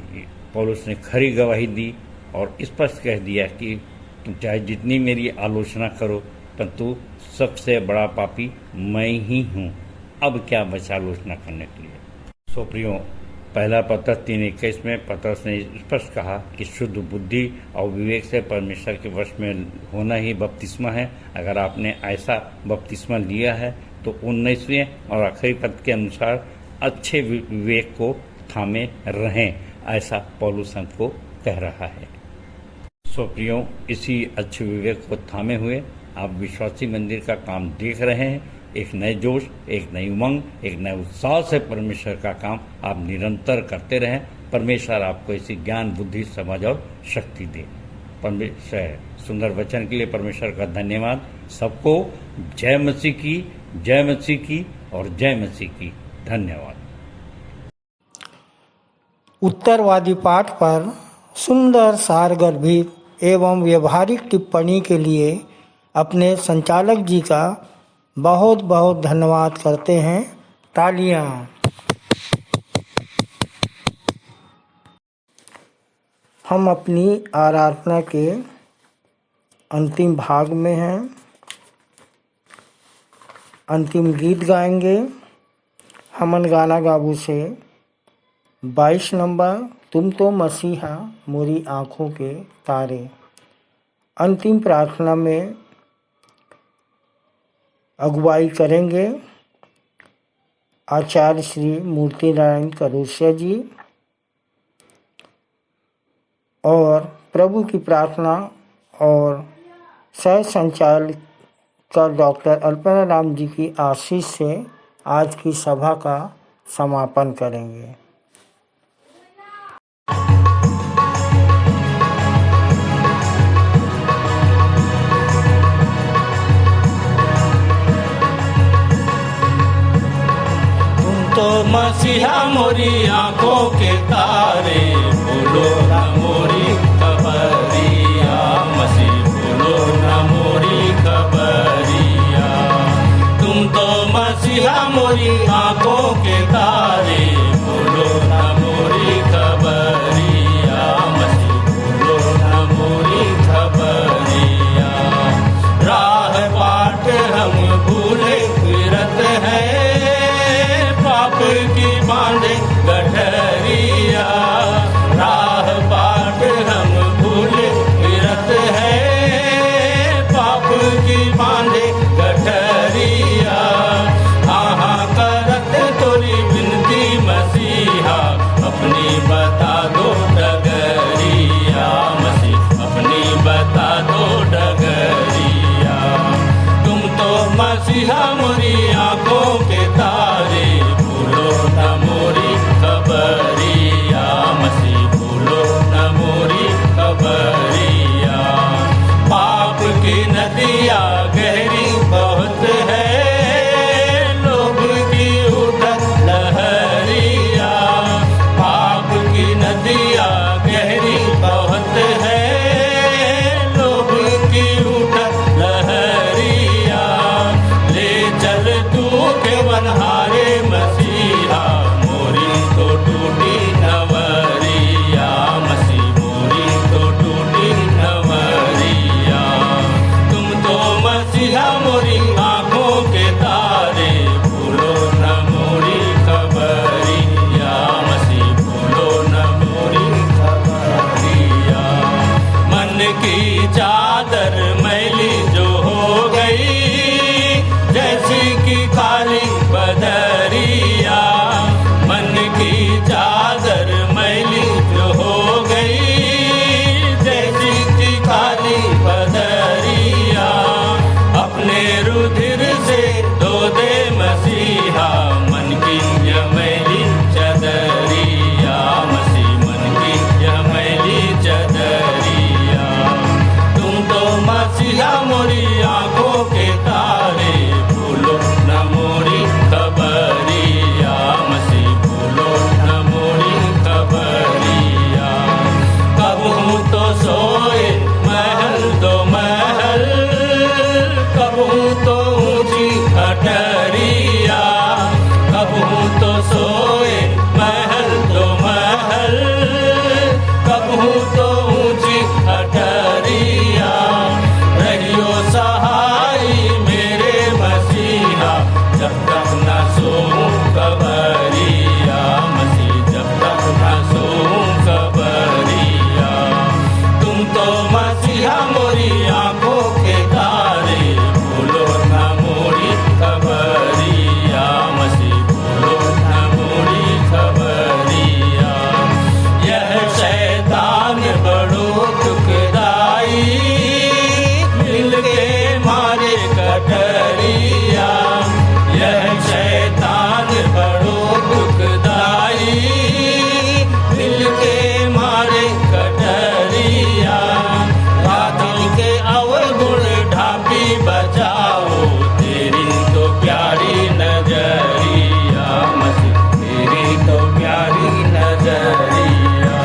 पौलुस ने खरी गवाही दी और स्पष्ट कह दिया कि तुम चाहे जितनी मेरी आलोचना करो परंतु सबसे बड़ा पापी मैं ही हूँ। अब क्या बचा आलोचना करने के लिए। सो प्रियो, पहला पत्रस 3:21 में पत्रस ने स्पष्ट कहा कि शुद्ध बुद्धि और विवेक से परमेश्वर के वश में होना ही बपतिस्मा है। अगर आपने ऐसा बपतिस्मा लिया है तो 19वें और आखिरी पद के अनुसार अच्छे विवेक को थामे रहें, ऐसा पौलुस हमको कह रहा है। सो प्रियो, इसी अच्छे विवेक को थामे हुए आप विश्वासी मंदिर का काम देख रहे हैं। एक नए जोश, एक नई उमंग, एक नए उत्साह से परमेश्वर का काम आप निरंतर करते रहें। परमेश्वर आपको इसी ज्ञान, बुद्धि, समझ और शक्ति दे। परमेश्वर सुंदर वचन के लिए परमेश्वर का धन्यवाद। सबको जय मसीह की, जय मसीह की और जय मसीह की। धन्यवाद। उत्तरवादी पाठ पर सुंदर सारगर्भित एवं व्यवहारिक टिप्पणी के लिए अपने संचालक जी का बहुत बहुत धन्यवाद करते हैं। तालियां। हम अपनी आराधना के अंतिम भाग में हैं। अंतिम गीत गाएंगे हमन गाना गाबू से 22 नंबर तुम तो मसीहा मोरी आँखों के तारे। अंतिम प्रार्थना में अगुवाई करेंगे आचार्य श्री मूर्ति नारायण करूसिया जी और प्रभु की प्रार्थना और सह संचालक डॉक्टर अल्पना राम जी की आशीष से आज की सभा का समापन करेंगे। तो मसीहा मोरी आंखों के तारे, बोलो ना मोरी खबरिया, मसीह बोलो ना मोरी खबरिया। तुम तो मसीहा मोरी आंखों के तारे, बोलो ना मोरी खबरिया, मसीह बोलो ना मोरी खबरिया। राह बाट हम भूले फिरत हैं, पाप की बांधे गठरिया। राह की चादर मैली जो हो गई, जैसी कि काली बदरिया। मन की चादर मैली जो हो गई, जैसी कि काली बदरिया। अपने रुधिर से धो दे मसीहा मन की यह मैली चदरिया। मसीह मन की यह मैली चदरिया। तुम तो मसीहा मोरी आंखों के तारे, भूलो न मोरी खबरिया। मसीह भूलो न मोरी खबरिया। कब हूँ तो सोए महल दो महल, कब हूँ तो ऊंची अटरिया। कब हूँ तो सोए महल दो महल, कब हूँ तो ऊंची अटरिया। रहियो सहाई मेरे मसीहा, जब तक न सोऊं कबरिया। मसीह जब तक न सोऊं कबरिया। तुम तो मसीहा मोरी आंखों के तारे, भूलो न मोरी खबरिया। मसीह भूलो न मोरी खबरिया। यह शैतान बड़ो दुखदाई, मिलके मारे कटरिया। यह शैतान बड़ो दुखदाई, मिलके मारे कटरिया। राधि के अवगुण ढापी बचाओ, तेरी तो प्यारी नजरिया। मसीह तेरी तो प्यारी नजरिया।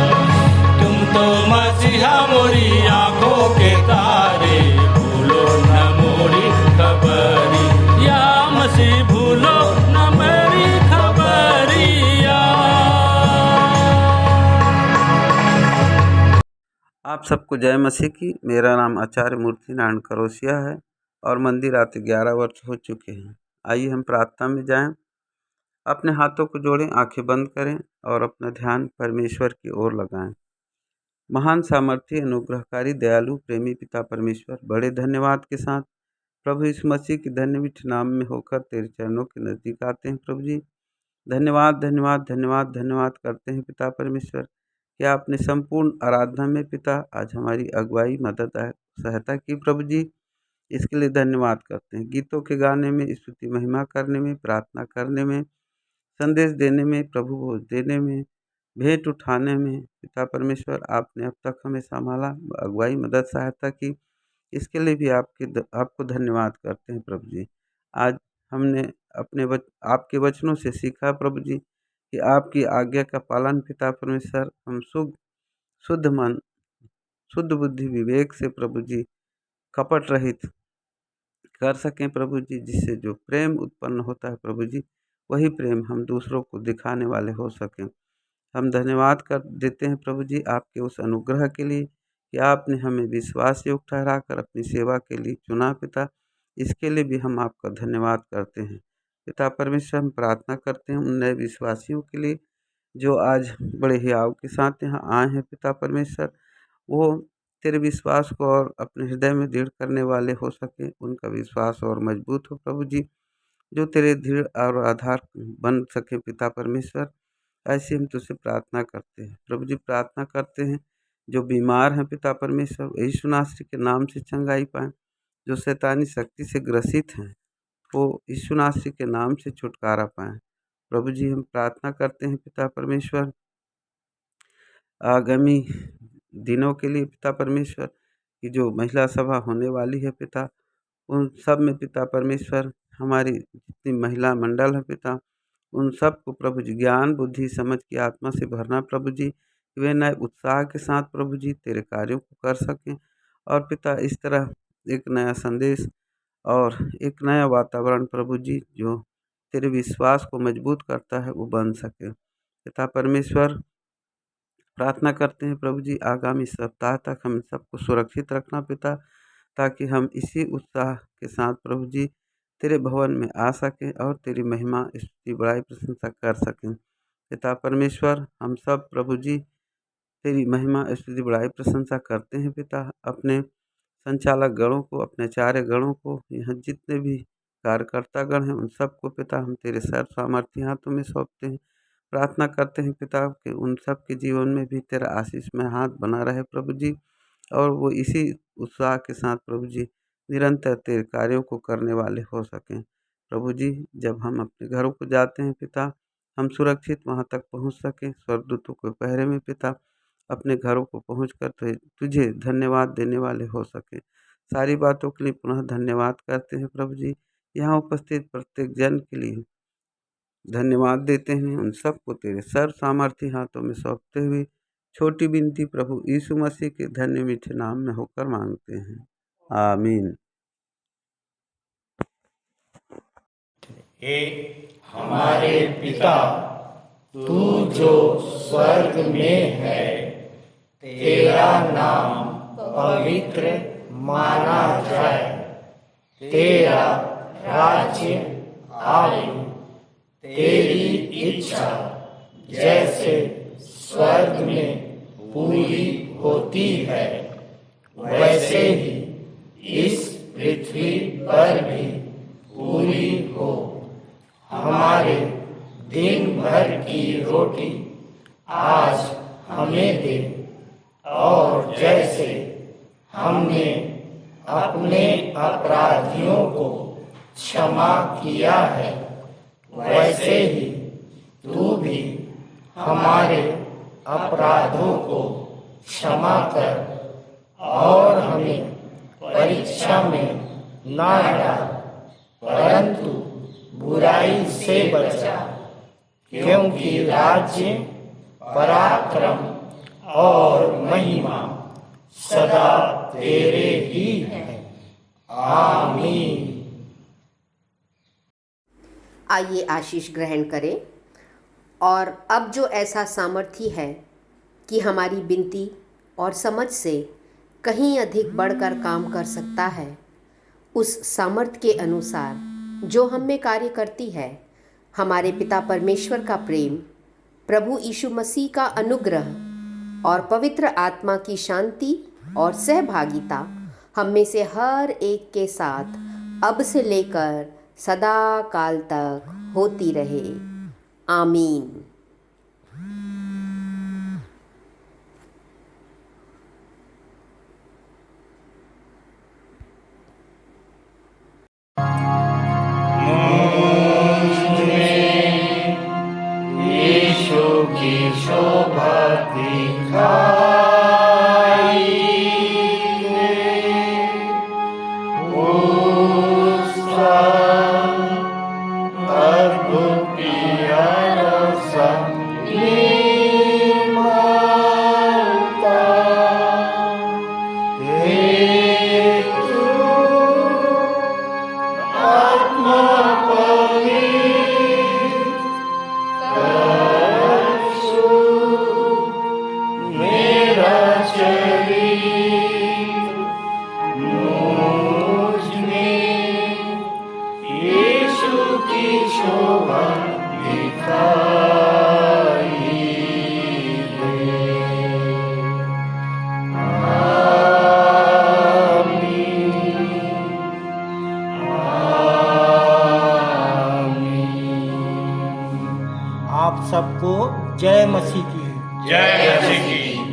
तुम तो मसीहा मोरी आंखों के तारे, भूलो न मोरी खबरिया। मसीह भूलो न मेरी खबरिया। आप सबको जय मसीह की। मेरा नाम आचार्य मूर्ति नारायण करोसिया है और मंदिर आते 11 वर्ष हो चुके हैं। आइए हम प्रार्थना में जाएं। अपने हाथों को जोड़ें, आंखें बंद करें और अपना ध्यान परमेश्वर की ओर लगाएं। महान सामर्थी अनुग्रहकारी दयालु प्रेमी पिता परमेश्वर, बड़े धन्यवाद के साथ प्रभु यीशु मसीह के धन्य मीठे नाम में होकर तेरे चरणों के नज़दीक आते हैं। प्रभु जी धन्यवाद धन्यवाद धन्यवाद धन्यवाद करते हैं पिता परमेश्वर कि आपने संपूर्ण आराधना में पिता आज हमारी अगुवाई मदद सहायता की। प्रभु जी इसके लिए धन्यवाद करते हैं। गीतों के गाने में, स्तुति महिमा करने में, प्रार्थना करने में, संदेश देने में, प्रभु भोज देने में, भेंट उठाने में पिता परमेश्वर आपने अब तक हमें संभाला, अगुवाई मदद सहायता की। इसके लिए भी आपको धन्यवाद करते हैं प्रभु जी। आज हमने आपके वचनों से सीखा प्रभु जी कि आपकी आज्ञा का पालन पिता परमेश्वर हम शुद्ध मन, शुद्ध बुद्धि, विवेक से प्रभु जी कपट रहित कर सकें प्रभु जी, जिससे जो प्रेम उत्पन्न होता है प्रभु जी, वही प्रेम हम दूसरों को दिखाने वाले हो सकें। हम धन्यवाद कर देते हैं प्रभु जी आपके उस अनुग्रह के लिए कि आपने हमें विश्वास योग्य ठहराकर अपनी सेवा के लिए चुना पिता। इसके लिए भी हम आपका धन्यवाद करते हैं पिता परमेश्वर। हम प्रार्थना करते हैं उन नए विश्वासियों के लिए जो आज बड़े हियाव के साथ यहाँ आए हैं पिता परमेश्वर, वो तेरे विश्वास को और अपने हृदय में दृढ़ करने वाले हो सके, उनका विश्वास और मजबूत हो प्रभु जी, जो तेरे दृढ़ और आधार बन सके पिता परमेश्वर। ऐसे हम तुझसे प्रार्थना करते हैं प्रभु जी। प्रार्थना करते हैं जो बीमार हैं पिता परमेश्वर, यीशु नासरी के नाम से चंगाई पाएँ। जो शैतानी शक्ति से ग्रसित हैं वो यीशु नासरी के नाम से छुटकारा पाएँ प्रभु जी। हम प्रार्थना करते हैं पिता परमेश्वर आगामी दिनों के लिए पिता परमेश्वर की जो महिला सभा होने वाली है पिता, उन सब में पिता परमेश्वर हमारी जितनी महिला मंडल है पिता, उन सब को प्रभु जी ज्ञान बुद्धि समझ की आत्मा से भरना प्रभु जी, वे नए उत्साह के साथ प्रभु जी तेरे कार्यों को कर सकें। और पिता इस तरह एक नया संदेश और एक नया वातावरण प्रभु जी जो तेरे विश्वास को मजबूत करता है वो बन सके पिता परमेश्वर। प्रार्थना करते हैं प्रभु जी आगामी सप्ताह तक हम सबको सुरक्षित रखना पिता, ताकि हम इसी उत्साह के साथ प्रभु जी तेरे भवन में आ सकें और तेरी महिमा स्तुति बड़ाई प्रशंसा कर सकें पिता परमेश्वर। हम सब प्रभु जी तेरी महिमा स्तुति बड़ाई प्रशंसा करते हैं पिता। अपने संचालक गणों को, अपने आचार्य गणों को, यहाँ जितने भी कार्यकर्ता गण हैं उन सबको पिता हम तेरे सर्व सामर्थ्य हाथों में सौंपते हैं। प्रार्थना करते हैं पिता कि उन सब के जीवन में भी तेरा आशीष में हाथ बना रहे प्रभु जी, और वो इसी उत्साह के साथ प्रभु जी निरंतर तेरे कार्यों को करने वाले हो सकें। प्रभु जी, जब हम अपने घरों को जाते हैं पिता, हम सुरक्षित वहाँ तक पहुँच सकें, स्वर्गदूतों के पहरे में पिता अपने घरों को पहुँच कर तुझे धन्यवाद देने वाले हो सकें। सारी बातों के लिए पुनः धन्यवाद करते हैं प्रभु जी। यहाँ उपस्थित प्रत्येक जन के लिए धन्यवाद देते हैं। उन सबको तेरे सर्व सामर्थ्य हाथों में सौंपते हुए छोटी विनती प्रभु यीशु मसीह के धन्य मीठे नाम में होकर मांगते हैं, आमीन। हे हमारे पिता, तू जो स्वर्ग में है, तेरा नाम पवित्र माना जाए, तेरा राज्य आए, तेरी इच्छा जैसे स्वर्ग में पूरी होती है वैसे ही इस पृथ्वी पर भी पूरी हो। हमारे दिन भर की रोटी आज हमें दे, और जैसे हमने अपने अपराधियों को क्षमा किया है वैसे ही तू भी हमारे अपराधों को क्षमा कर, और हमें परीक्षा में ना डाल, परंतु बुराई से बचा, क्योंकि राज्य, पराक्रम और महिमा सदा तेरे ही है, आमीन। आइए आशीष ग्रहण करें। और अब जो ऐसा सामर्थ्य है कि हमारी विनती और समझ से कहीं अधिक बढ़कर काम कर सकता है, उस सामर्थ्य के अनुसार जो हम में कार्य करती है, हमारे पिता परमेश्वर का प्रेम, प्रभु यीशु मसीह का अनुग्रह और पवित्र आत्मा की शांति और सहभागिता हम में से हर एक के साथ अब से लेकर सदा काल तक होती रहे, आमीन। यीशु की शोभा दिखाई उसका अद्भुत प्यारा सा निर्मलता, हे तू आत्मा मेरा शरीर मुझ में यीशु की शोभा दिखाई दे, आमीन, आमीन। आप सबको जय मसीह की। जय मसीह की।